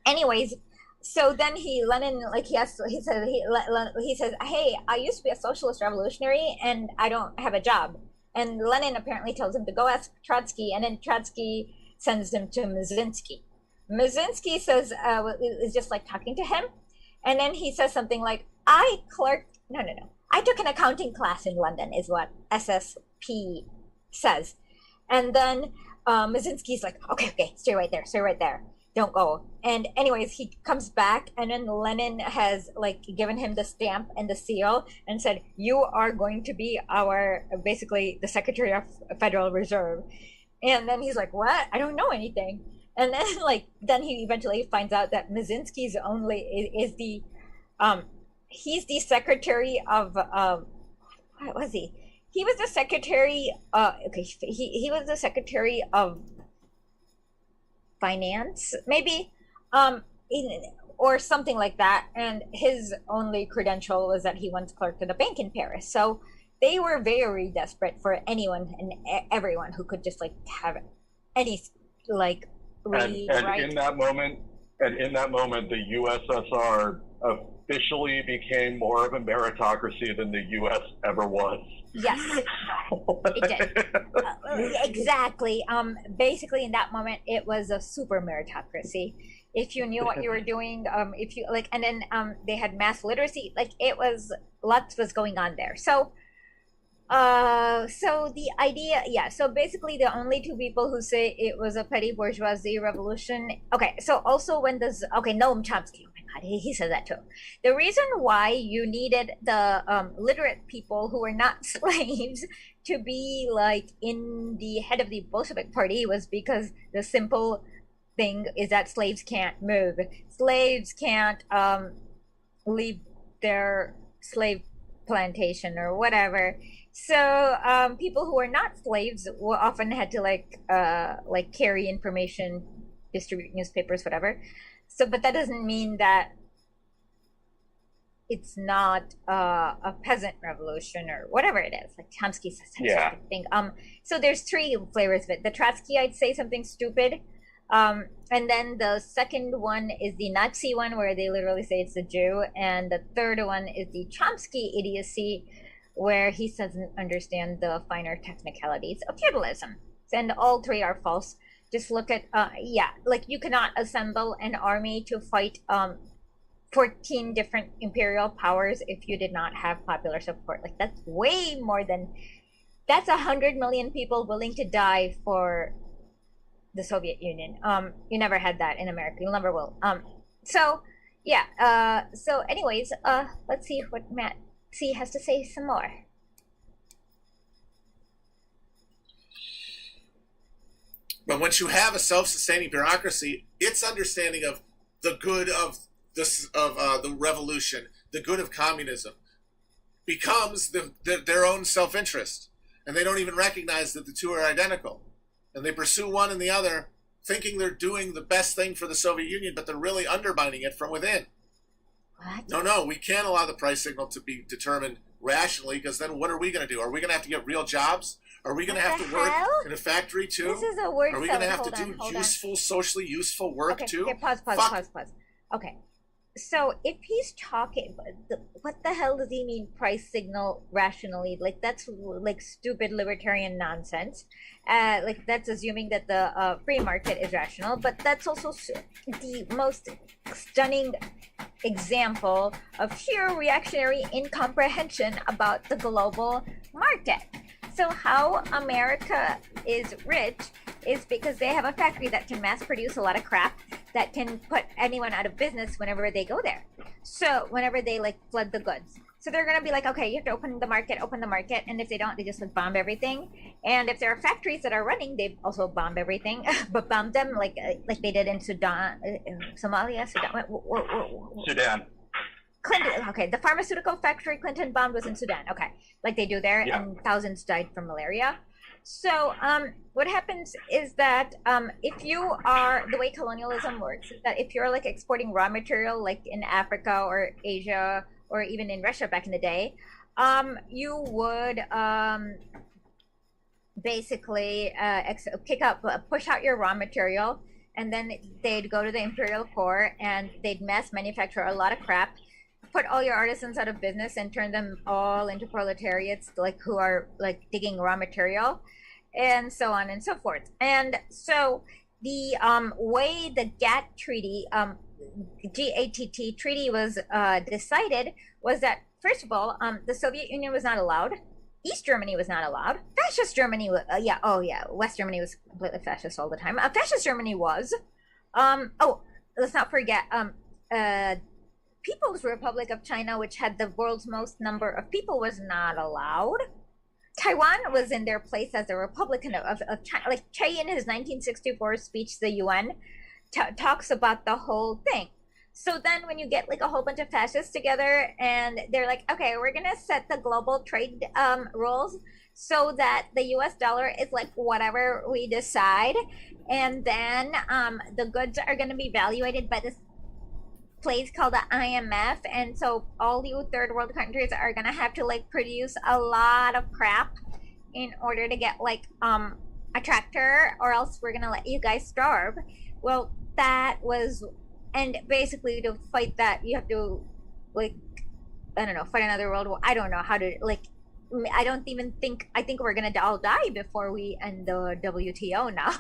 Anyways, so then Lenin, like he says, hey, I used to be a socialist revolutionary, and I don't have a job. And Lenin apparently tells him to go ask Trotsky, and then Trotsky sends him to Mzinsky. Mzinsky says, is just like talking to him, and then he says something like, I took an accounting class in London, is what SSP says. And then Mzinsky's like, okay, stay right there. Don't go. And anyways, he comes back, and then Lenin has like given him the stamp and the seal and said, you are going to be basically the Secretary of Federal Reserve. And then he's like, what? I don't know anything. And then he eventually finds out that Mzinsky's is the he's the Secretary of what was he? He was the Secretary he was the Secretary of Finance, maybe, or something like that. And his only credential was that he once clerked at a bank in Paris. So they were very desperate for anyone and everyone who could just like have any like really and in that moment, the USSR officially became more of a meritocracy than the U.S. ever was. Yes, it did. Exactly. Basically, in that moment, it was a super meritocracy. If you knew what you were doing, if you like, and then they had mass literacy. Like lots was going on there. So the idea, yeah. So basically, the only two people who say it was a petty bourgeoisie revolution. Okay. So also Noam Chomsky. He said that too. The reason why you needed the literate people who were not slaves to be like in the head of the Bolshevik party was because the simple thing is that slaves can't move. Slaves can't leave their slave plantation or whatever. So people who were not slaves often had to like carry information, distribute newspapers, whatever. So, but that doesn't mean that it's not a peasant revolution or whatever it is. Like Chomsky says that thing. So there's three flavors of it. The Trotsky, I'd say something stupid. And then the second one is the Nazi one, where they literally say it's a Jew. And the third one is the Chomsky idiocy, where he doesn't understand the finer technicalities of feudalism. And all three are false. Just look at, like you cannot assemble an army to fight 14 different imperial powers if you did not have popular support. Like that's way more that's 100 million people willing to die for the Soviet Union. You never had that in America. You never will. So anyways, let's see what Matt C has to say some more. But once you have a self-sustaining bureaucracy, its understanding of the good of the revolution, the good of communism, becomes their own self-interest, and they don't even recognize that the two are identical, and they pursue one and the other, thinking they're doing the best thing for the Soviet Union, but they're really undermining it from within. What? No, we can't allow the price signal to be determined rationally, because then what are we going to do? Are we going to have to get real jobs? Are we going to have to work in a factory too? This is a word. Are we going to have to do socially useful work too? Okay, pause. Okay, so if he's talking, what the hell does he mean price signal rationally? Like that's like stupid libertarian nonsense. Like that's assuming that the free market is rational, but that's also the most stunning example of sheer reactionary incomprehension about the global market. So how America is rich is because they have a factory that can mass produce a lot of crap that can put anyone out of business whenever they go there. So whenever they like flood the goods. So they're gonna be like, okay, you have to open the market, and if they don't, they just like bomb everything. And if there are factories that are running, they also bomb everything, but bomb them like they did in Sudan, in Somalia, Sudan. Clinton, okay, the pharmaceutical factory Clinton bombed was in Sudan. Okay, like they do there, and thousands died from malaria. So what happens is that if you are, the way colonialism works is that if you're like exporting raw material like in Africa or Asia or even in Russia back in the day, you would basically push out your raw material, and then they'd go to the imperial core and they'd mass manufacture a lot of crap, put all your artisans out of business and turn them all into proletariats, like who are like digging raw material, and so on and so forth. And so the way the GATT treaty, GATT treaty was decided was that, first of all, the Soviet Union was not allowed. East Germany was not allowed. Fascist Germany, West Germany was completely fascist all the time. Fascist Germany was. Let's not forget. People's Republic of China, which had the world's most number of people, was not allowed. Taiwan was in their place as a Republican of China. Like Che in his 1964 speech to the UN talks about the whole thing. So then when you get like a whole bunch of fascists together and they're like, okay, we're going to set the global trade rules so that the US dollar is like whatever we decide. And then the goods are going to be evaluated by this place called the IMF, and so all you third world countries are gonna have to like produce a lot of crap in order to get like a tractor, or else we're gonna let you guys starve. Well, that was, and basically to fight that you have to like, I don't know, fight another world war. I don't know how to like. I think we're gonna all die before we end the WTO now.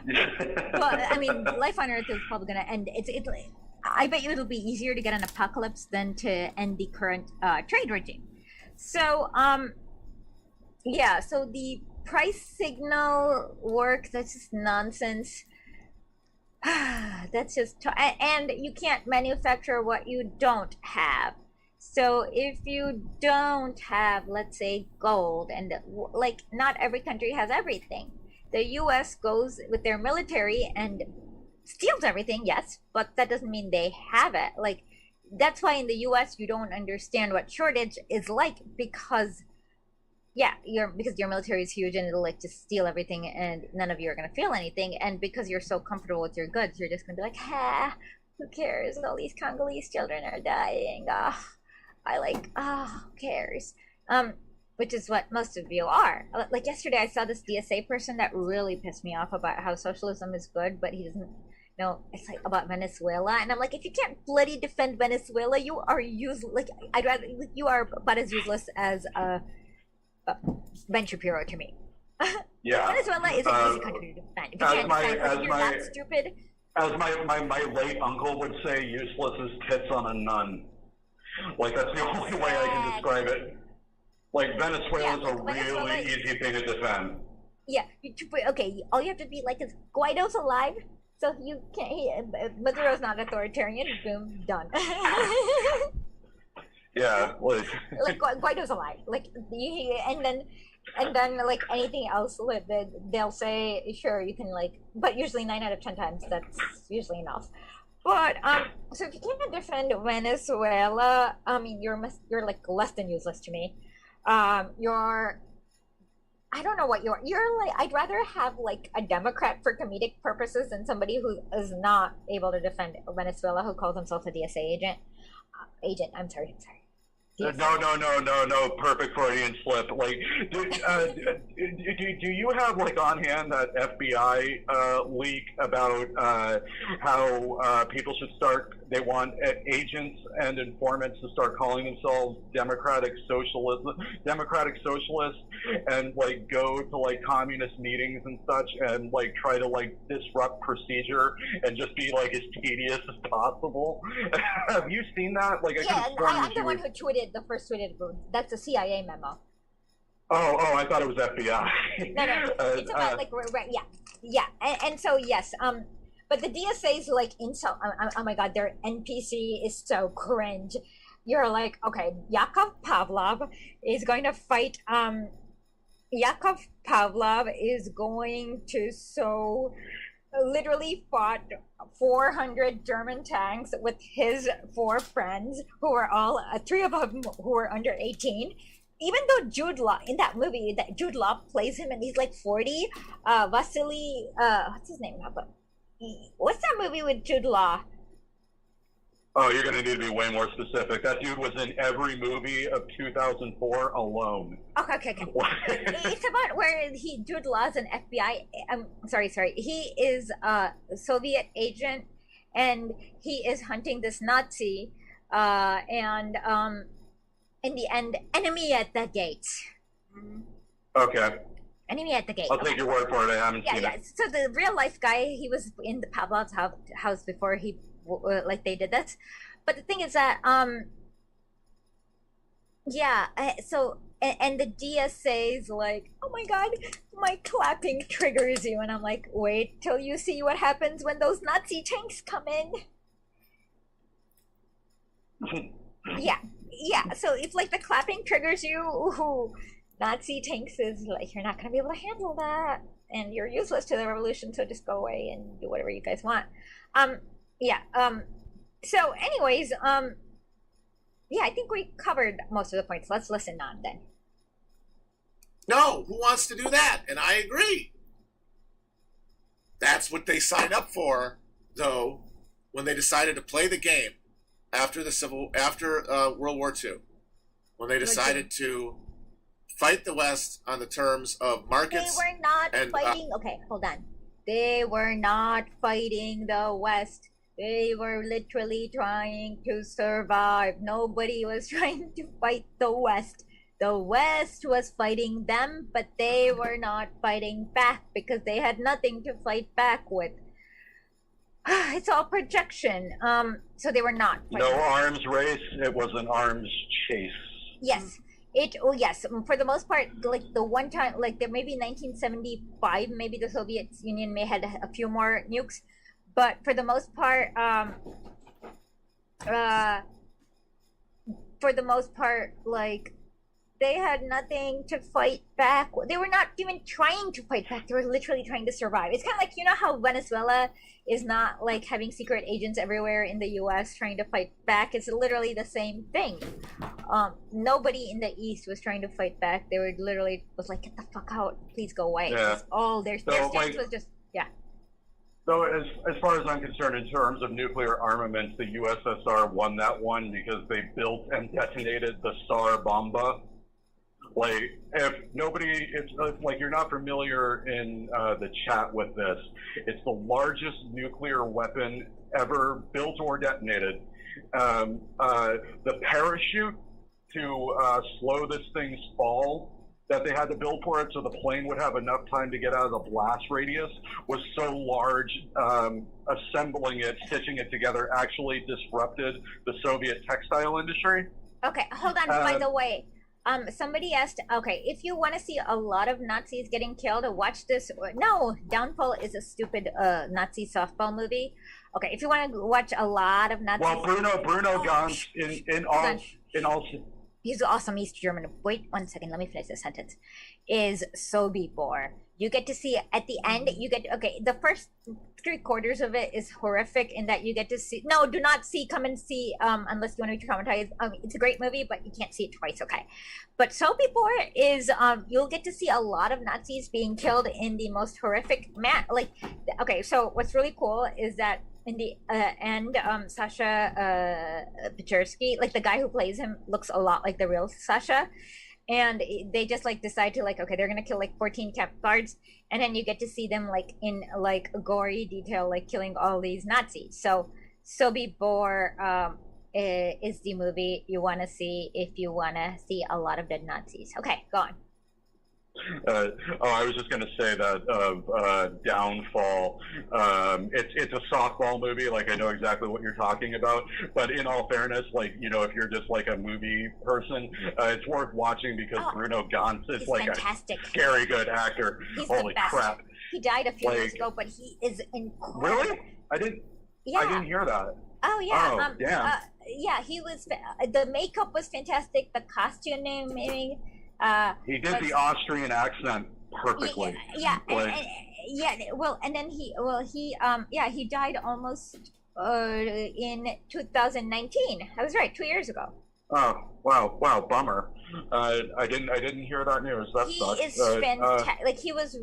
Well, I mean, life on Earth is probably going to end. I bet you it'll be easier to get an apocalypse than to end the current trade regime. So, so the price signal work, that's just nonsense. That's just, and you can't manufacture what you don't have. So if you don't have, let's say, gold, and like not every country has everything. The US goes with their military and steals everything, yes, but that doesn't mean they have it. Like, that's why in the US you don't understand what shortage is like, because because your military is huge and it'll like just steal everything and none of you are going to feel anything. And because you're so comfortable with your goods, you're just going to be like, who cares? All these Congolese children are dying. Who cares? Which is what most of you are. Like yesterday, I saw this DSA person that really pissed me off about how socialism is good, but he doesn't know. It's like about Venezuela, and I'm like, if you can't bloody defend Venezuela, you are useless. Like you are about as useless as Ben Shapiro to me. Yeah, Venezuela is an easy country to defend. If you can't defend, you're that stupid. As my late uncle would say, useless as tits on a nun. Like that's the only way I can describe it. Like, Venezuela is a really easy thing to defend. Yeah, okay, all you have to be like is, Guaido's alive, so you can't, Maduro's not authoritarian, boom, done. Yeah, like Guaido's alive, like, and then like anything else, they'll say, sure, you can like, but usually 9 out of 10 times, that's usually enough. But so if you can't defend Venezuela, I mean, you're like less than useless to me. I don't know what you're like. I'd rather have like a Democrat for comedic purposes than somebody who is not able to defend Venezuela, who calls himself a DSA agent. I'm sorry. No. Perfect Freudian slip. Like, do you have like on hand that FBI leak about how people should start? They want agents and informants to start calling themselves democratic socialists, and like go to like communist meetings and such, and like try to like disrupt procedure and just be like as tedious as possible. Have you seen that? Like, I'm the one who tweeted. The first tweeted, that's a CIA memo. Oh, I thought it was FBI. No, it's about like yeah, and so yes, but the DSA is like insult. Oh my god, their NPC is so cringe. you're like, okay, Yakov Pavlov is going to fight. Yakov Pavlov is going to literally fought 400 German tanks with his 4 friends, who were all 3 of them who were under 18. Even though Jude Law in that movie, that Jude Law plays him and he's like 40. Vasily, what's his name now? But what's that movie with Jude Law? Oh, you're going to need to be way more specific. That dude was in every movie of 2004 alone. Okay. It's about where Jude Law is an FBI. Sorry. He is a Soviet agent, and he is hunting this Nazi. And in the end, enemy at the gates. Okay. Enemy at the gate. I'll take your word for it. I haven't seen it. So the real life guy, he was in the Pavlov's house before he they did this. But the thing is that so the DSA's like, oh my god, my clapping triggers you, and I'm like, wait till you see what happens when those Nazi tanks come in. yeah. So it's like the clapping triggers you. Nazi tanks is like, you're not going to be able to handle that, and you're useless to the revolution, so just go away and do whatever you guys want. So anyways, I think we covered most of the points. Let's listen on then. No, who wants to do that? And I agree. That's what they signed up for, though, when they decided to play the game after World War II, when they decided to fight the West on the terms of markets. They were not fighting. Okay, hold on. They were not fighting the West. They were literally trying to survive. Nobody was trying to fight the West. The West was fighting them, but they were not fighting back because they had nothing to fight back with. It's all projection. So they were not fighting. No arms race. It was an arms chase. Yes. Yes, for the most part, like the one time, like there maybe 1975, maybe the Soviet Union may had a few more nukes, but for the most part, like they had nothing to fight back. They were not even trying to fight back. They were literally trying to survive. It's kind of like, you know how Venezuela is not like having secret agents everywhere in the U.S. trying to fight back. It's literally the same thing. Nobody in the East was trying to fight back. They were literally was like, get the fuck out, please go away. Yeah. All their stance was just So as far as I'm concerned, in terms of nuclear armaments, the USSR won that one because they built and detonated the Tsar Bomba. Like, if like you're not familiar in the chat with this, it's the largest nuclear weapon ever built or detonated. The parachute to slow this thing's fall that they had to build for it so the plane would have enough time to get out of the blast radius was so large, assembling it, stitching it together actually disrupted the Soviet textile industry. Okay, hold on, by the way. Somebody asked, okay, if you want to see a lot of Nazis getting killed, watch this. No, Downfall is a stupid Nazi softball movie. Okay, if you want to watch a lot of Nazis... Well, Bruno Ganz, in all... He's awesome East German. Wait 1 second, let me finish the sentence. Is Sobibor. You get to see at the end, the first 3/4 of it is horrific in that you get to see, no, do not see, come and see, unless you want to be traumatized. It's a great movie, but you can't see it twice, okay? But Sobibor is, you'll get to see a lot of Nazis being killed in the most horrific okay, so what's really cool is that in the end, Sasha Pechersky, like the guy who plays him, looks a lot like the real Sasha. And they just like decide to okay, they're gonna kill like 14 camp guards, and then you get to see them like in like gory detail, like killing all these Nazis. So Sobibor is the movie you want to see if you want to see a lot of dead Nazis. Okay, go on. I was just going to say that Downfall, it's a softball movie. Like, I know exactly what you're talking about, but in all fairness, like, you know, if you're just like a movie person, it's worth watching because Bruno Ganz is like fantastic. A scary good actor. He's Holy crap. He died a few years ago, but he is incredible. Really? I didn't hear that. Oh yeah. Oh, damn. yeah, he was. The makeup was fantastic. The costuming, he did the Austrian accent perfectly. Yeah. And then he died almost in 2019. I was right, 2 years ago. Oh wow, bummer. I didn't hear that news. That he sucks. is fantastic. Like, he was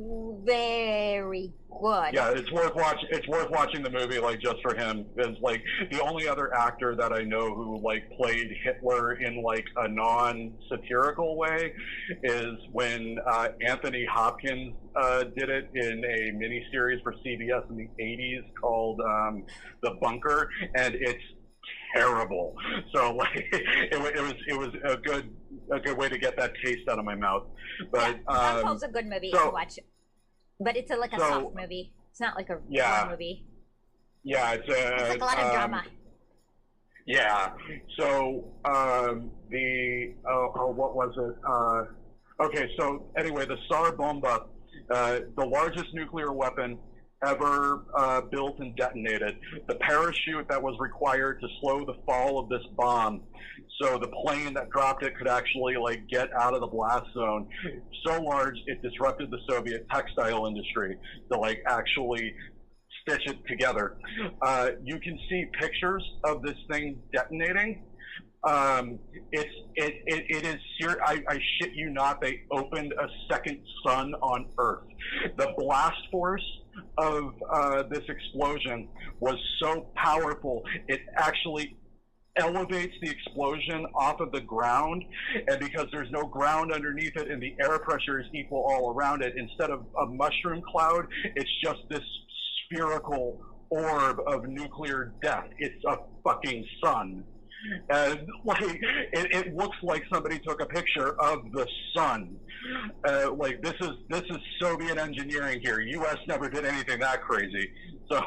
very good. Yeah, it's worth watching the movie, like, just for him. It's like the only other actor that I know who like played Hitler in like a non-satirical way is when Anthony Hopkins did it in a miniseries for CBS in the '80s called The Bunker, and it's terrible. So like it was a good way to get that taste out of my mouth. But Dunkirk's a good movie to watch, but it's a soft movie. It's not like a war movie. Yeah, it's like a lot of drama. Yeah. So what was it? Okay. So anyway, the Tsar Bomba, the largest nuclear weapon ever built and detonated. The parachute that was required to slow the fall of this bomb, so the plane that dropped it could actually like get out of the blast zone, so large it disrupted the Soviet textile industry to like actually stitch it together. You can see pictures of this thing detonating. It is serious. I shit you not, they opened a second sun on Earth. The blast force of this explosion was so powerful, it actually elevates the explosion off of the ground, and because there's no ground underneath it and the air pressure is equal all around it, instead of a mushroom cloud, it's just this spherical orb of nuclear death. It's a fucking sun. And like it looks like somebody took a picture of the sun. Like this is Soviet engineering here. U.S. never did anything that crazy. So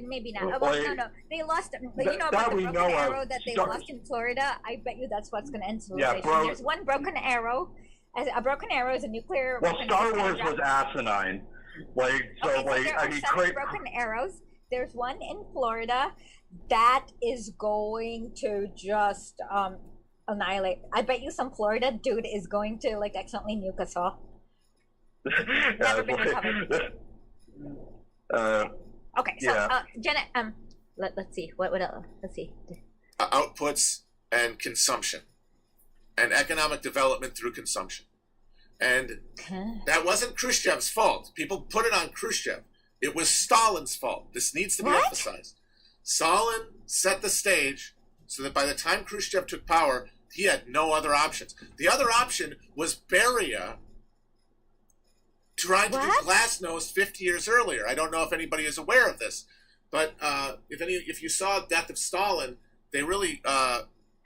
maybe not. No. They lost. You know about the broken arrow that they lost in Florida? I bet you that's what's going to end civilization. Yeah, there's one broken arrow. A broken arrow is a nuclear. Well, Star Wars was asinine. Like so, okay, like there are 7 broken arrows. There's one in Florida that is going to just annihilate. I bet you some Florida dude is going to like accidentally nuke us all. Never been recovered. Okay, so Janet, let's see what else. Let's see. Outputs and consumption, and economic development through consumption, and that wasn't Khrushchev's fault. People put it on Khrushchev. It was Stalin's fault. This needs to be emphasized. Stalin set the stage so that by the time Khrushchev took power, he had no other options. The other option was Beria trying to do Glasnost 50 years earlier. I don't know if anybody is aware of this, but if you saw Death of Stalin, they really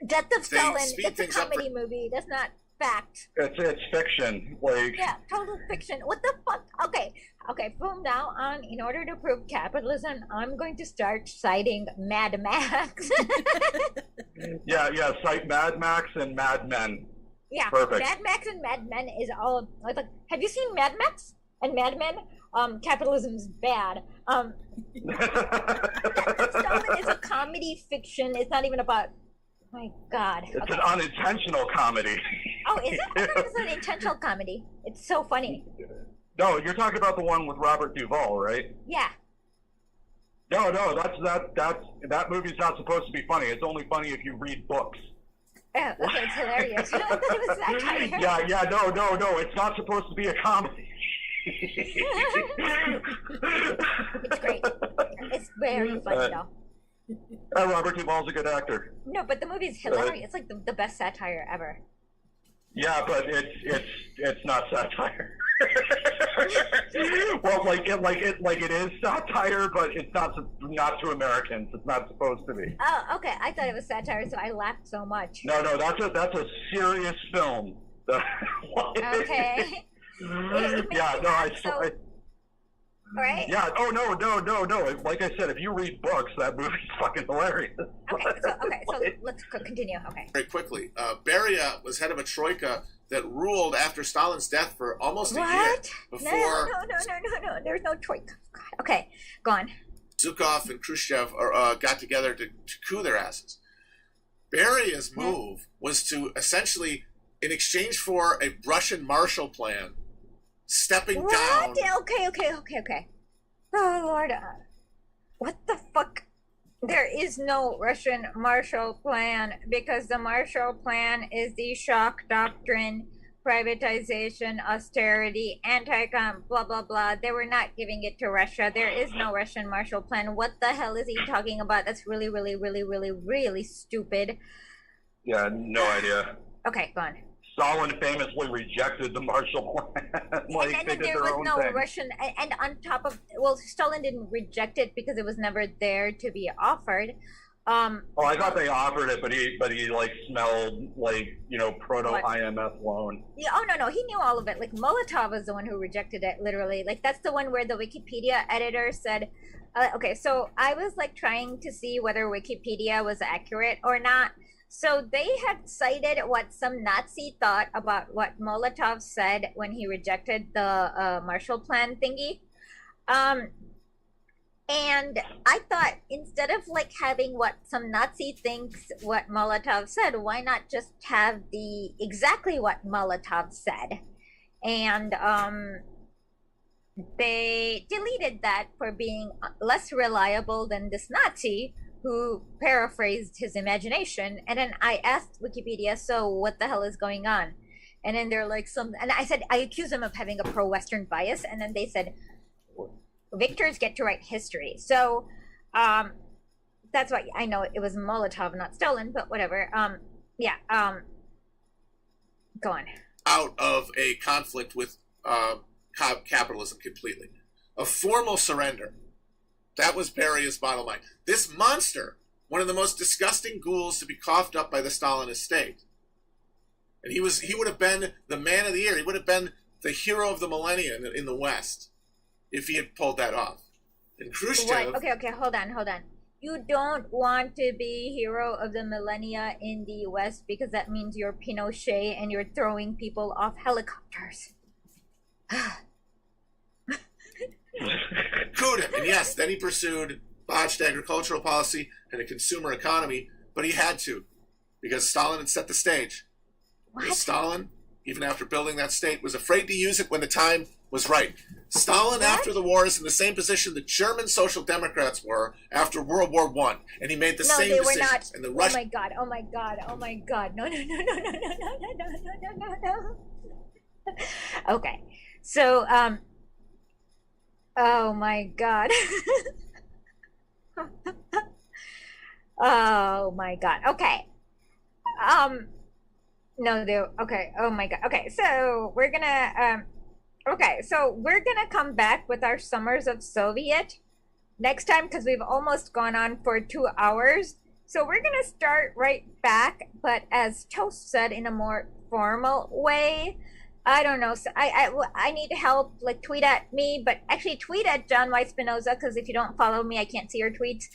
Death of Stalin. It's a comedy movie. That's not fact. It's fiction. Like total fiction. What the fuck? Okay. From now on, in order to prove capitalism, I'm going to start citing Mad Max. Cite Mad Max and Mad Men. Yeah, perfect. Mad Max and Mad Men is all like. Have you seen Mad Max and Mad Men? Capitalism's bad. Stalin is a comedy fiction. It's not even about. My God. It's an unintentional comedy. Oh, is it? I thought it was an intentional comedy. It's so funny. No, you're talking about the one with Robert Duvall, right? Yeah. No, that movie's not supposed to be funny. It's only funny if you read books. Oh, okay, it's hilarious. You know, I thought it was satire. No, it's not supposed to be a comedy. It's great. It's very funny, though. Robert Duvall's a good actor. No, but the movie's hilarious. It's like the best satire ever. Yeah, but it's not satire. Well, it is satire, but it's not to Americans. It's not supposed to be. Oh, okay. I thought it was satire, so I laughed so much. No, that's a serious film. Okay. Right? Yeah. Oh no. Like I said, if you read books, that movie's fucking hilarious. Okay. So let's continue. Okay. Very quickly, Beria was head of a troika that ruled after Stalin's death for almost a year before. No. There's no troika. God. Okay, go on. Zhukov and Khrushchev got together to coup their asses. Beria's move was to essentially, in exchange for a Russian Marshall Plan, stepping down. Okay. Oh, Lord. What the fuck? There is no Russian Marshall Plan, because the Marshall Plan is the shock doctrine, privatization, austerity, anti-com, blah, blah, blah. They were not giving it to Russia. There is no Russian Marshall Plan. What the hell is he talking about? That's really, really, really, really, really stupid. Yeah, no idea. Okay, go on. Stalin famously rejected the Marshall Plan. And there was no thing. Russian, and on top of, well, Stalin didn't reject it because it was never there to be offered. I thought they offered it, but he like smelled like, proto IMF loan. Yeah, no, he knew all of it. Like Molotov was the one who rejected it, literally. Like that's the one where the Wikipedia editor said, okay, so I was like trying to see whether Wikipedia was accurate or not. So they had cited what some Nazi thought about what Molotov said when he rejected the Marshall Plan thingy. And I thought, instead of like having what some Nazi thinks what Molotov said, why not just have exactly what Molotov said? And they deleted that for being less reliable than this Nazi who paraphrased his imagination. And then I asked Wikipedia, so what the hell is going on? And then they're like, and I said, I accused them of having a pro-Western bias. And then they said, victors get to write history. So that's why I know it was Molotov, not Stalin, but whatever. Go on. Out of a conflict with capitalism completely. A formal surrender. That was Beria's bottom line. This monster, one of the most disgusting ghouls to be coughed up by the Stalinist state. And he would have been the man of the year. He would have been the hero of the millennia in the West if he had pulled that off. And Khrushchev... What? Okay, hold on. You don't want to be hero of the millennia in the West because that means you're Pinochet and you're throwing people off helicopters. Could him. And yes, then he pursued botched agricultural policy and a consumer economy, but he had to, because Stalin had set the stage. Because Stalin, even after building that state, was afraid to use it when the time was right. Stalin, after the war, is in the same position the German Social Democrats were after World War I, and he made the same decisions. No, they were not. And the Russian... Oh my God. No. Okay. So, oh my God. Oh my God. Okay. Okay. Oh my God. Okay. So we're gonna, come back with our Summers of Soviet next time, because we've almost gone on for 2 hours. So we're gonna start right back, but as Toast said, in a more formal way. I don't know. So I need help. Like, tweet at me, but actually tweet at John Y. Spinoza, because if you don't follow me, I can't see your tweets.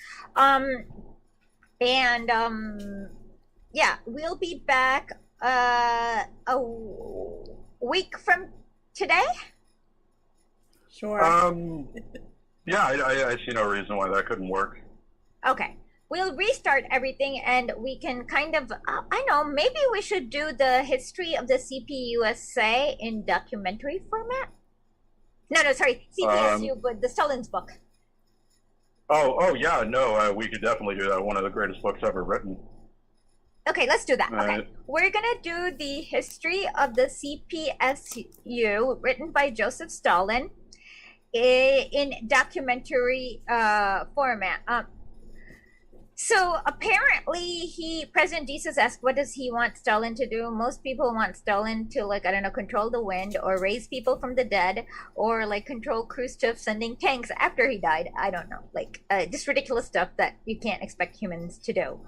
Yeah, we'll be back a week from today. Sure. Yeah, I see no reason why that couldn't work. Okay. We'll restart everything and we can kind of, I know, maybe we should do the history of the CPUSA in documentary format? No, sorry, CPSU, but the Stalin's book. Oh, yeah, no, we could definitely do that. One of the greatest books ever written. Okay, let's do that. Okay, we're gonna do the history of the CPSU written by Joseph Stalin in documentary format. So apparently President Jesus asked, what does he want Stalin to do? Most people want Stalin to, like, I don't know, control the wind or raise people from the dead or, like, control Khrushchev sending tanks after he died. I don't know, like, just ridiculous stuff that you can't expect humans to do.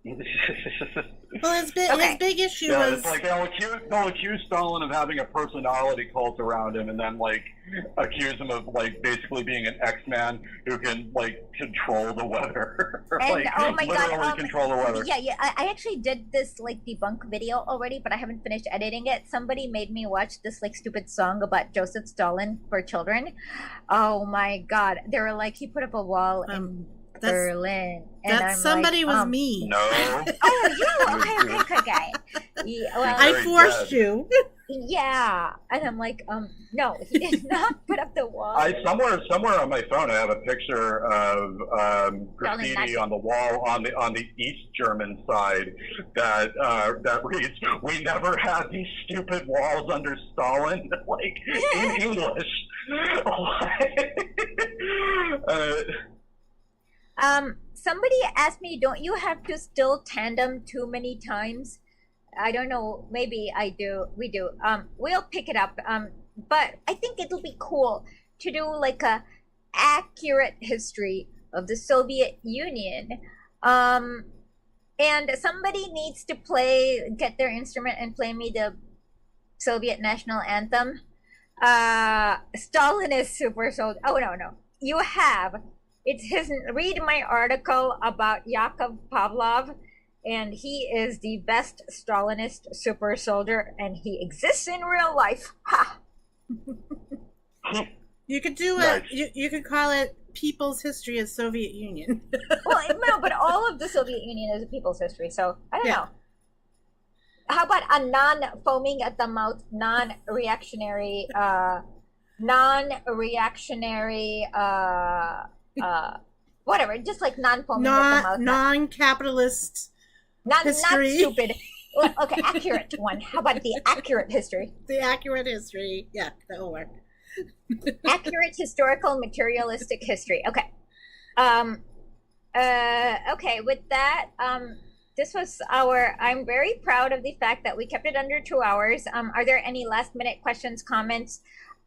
Well, his big issue was... It's like they'll accuse Stalin of having a personality cult around him, and then, like, accuse him of, like, basically being an X-Man who can, like, control the weather. And, like, oh my God, control the weather. Yeah, I actually did this, like, debunk video already, but I haven't finished editing it. Somebody made me watch this, like, stupid song about Joseph Stalin for children. Oh my God. They were like, he put up a wall in Berlin. And that somebody was me. No. Oh, you? Okay. Yeah, well, I forced you. Yeah. And I'm like, no, he did not put up the wall. Somewhere on my phone I have a picture of graffiti on the wall on the East German side that reads, "We never had these stupid walls under Stalin," like in English. Somebody asked me, don't you have to still tandem too many times? I don't know. Maybe I do. We do. We'll pick it up. But I think it'll be cool to do like a accurate history of the Soviet Union. And somebody needs to get their instrument and play me the Soviet national anthem. Stalin is super sold. Oh, no. You have. It's his. Read my article about Yakov Pavlov, and he is the best Stalinist super soldier, and he exists in real life. Ha! You could do it. You could call it People's History of Soviet Union. Well, no, but all of the Soviet Union is a people's history, so I don't know. How about a non-foaming at the mouth, non-reactionary, whatever, just like non-foaming at the mouth. Non-capitalist history. Not stupid. Well, okay, accurate one. How about the accurate history? The accurate history. Yeah, that'll work. Accurate historical materialistic history. Okay. Okay, with that, this was I'm very proud of the fact that we kept it under 2 hours. Are there any last minute questions, comments?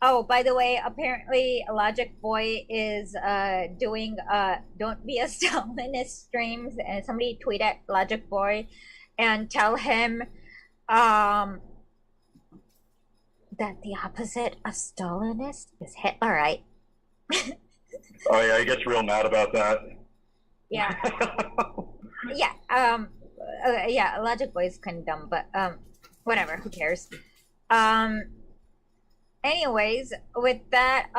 Oh, by the way, apparently Logic Boy is doing Don't Be a Stalinist streams, and somebody tweet at Logic Boy and tell him that the opposite of Stalinist is Hitler, right? Oh yeah, he gets real mad about that. Yeah. Yeah, Logic Boy is kind of dumb, but whatever, who cares? Anyways, with that,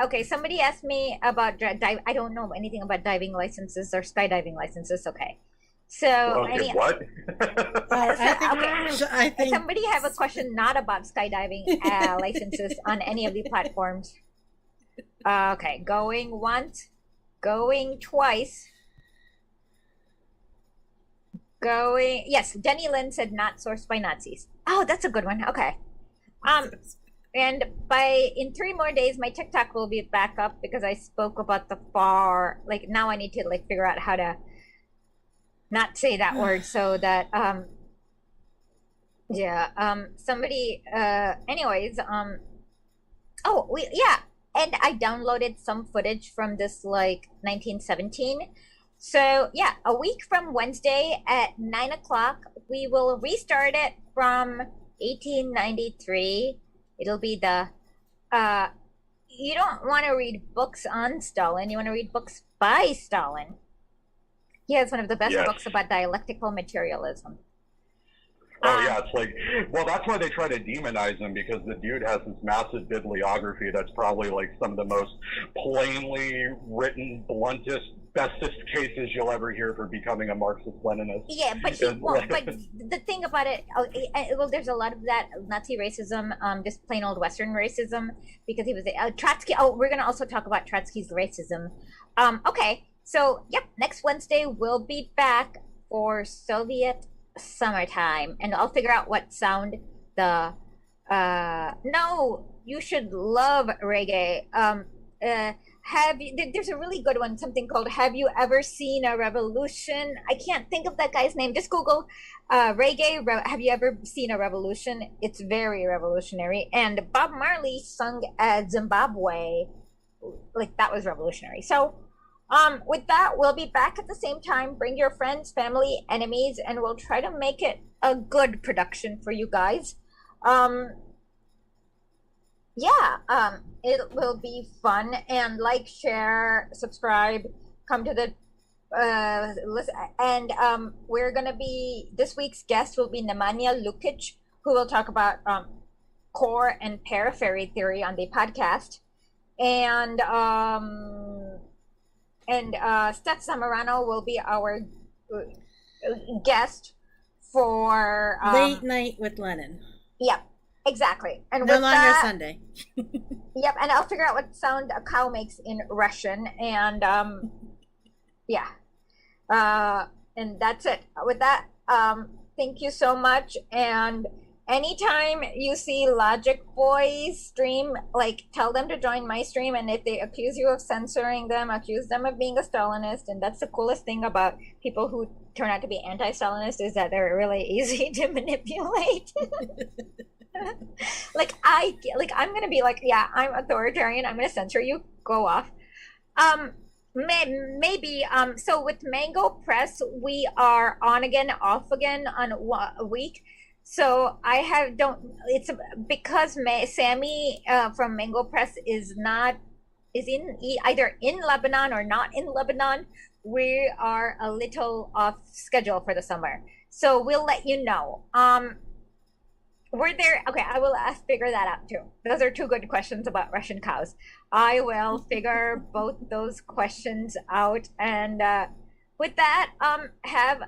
okay, somebody asked me about I don't know anything about diving licenses or skydiving licenses. Okay, so what? I think somebody have a question not about skydiving licenses on any of the platforms. Okay, going once, going twice, going. Yes, Denny Lynn said not sourced by Nazis. Oh, that's a good one. Okay. And in 3 more days, my TikTok will be back up because I spoke about the far. Like now, I need to like figure out how to not say that word so that somebody anyways and I downloaded some footage from this like 1917. So yeah, a week from Wednesday at 9 o'clock, we will restart it from 1893. It'll be the, you don't want to read books on Stalin. You want to read books by Stalin. He has one of the best books about dialectical materialism. Oh, yeah, it's like, well, that's why they try to demonize him, because the dude has this massive bibliography that's probably like some of the most plainly written, bluntest, bestest cases you'll ever hear for becoming a Marxist-Leninist. Yeah, but but the thing about it, well, there's a lot of that Nazi racism, just plain old Western racism, because he was Trotsky. Oh, we're going to also talk about Trotsky's racism. Okay, so, yep, next Wednesday we'll be back for Soviet summertime, and I'll figure out what sound the no, you should love reggae. There's a really good one, something called Have You Ever Seen a Revolution? I can't think of that guy's name. Just Google reggae, Have You Ever Seen a Revolution? It's very revolutionary. And Bob Marley sung at Zimbabwe, like that was revolutionary. So With that, we'll be back at the same time. Bring your friends, family, enemies, and we'll try to make it a good production for you guys. It will be fun. And like, share, subscribe, come to the listen. And we're gonna be, this week's guest will be Nemanja Lukic, who will talk about core and periphery theory on the podcast. And Steph Zamorano will be our guest for Late Night with Lenin. Yep, exactly. And no with longer that, Sunday. Yep, and I'll figure out what sound a cow makes in Russian. And and that's it. With that, thank you so much. And anytime you see Logic Boys stream, like, tell them to join my stream. And if they accuse you of censoring them, accuse them of being a Stalinist. And that's the coolest thing about people who turn out to be anti-Stalinist, is that they're really easy to manipulate. I'm gonna be like, yeah, I'm authoritarian, I'm gonna censor you, go off. Maybe so with Mango Press, we are on again, off again on a week. So it's because Sammy from Mango Press is either in Lebanon or not in Lebanon. We are a little off schedule for the summer, so we'll let you know. We're there. Okay, I will figure that out too. Those are two good questions about Russian cows. I will figure both those questions out. And with that, have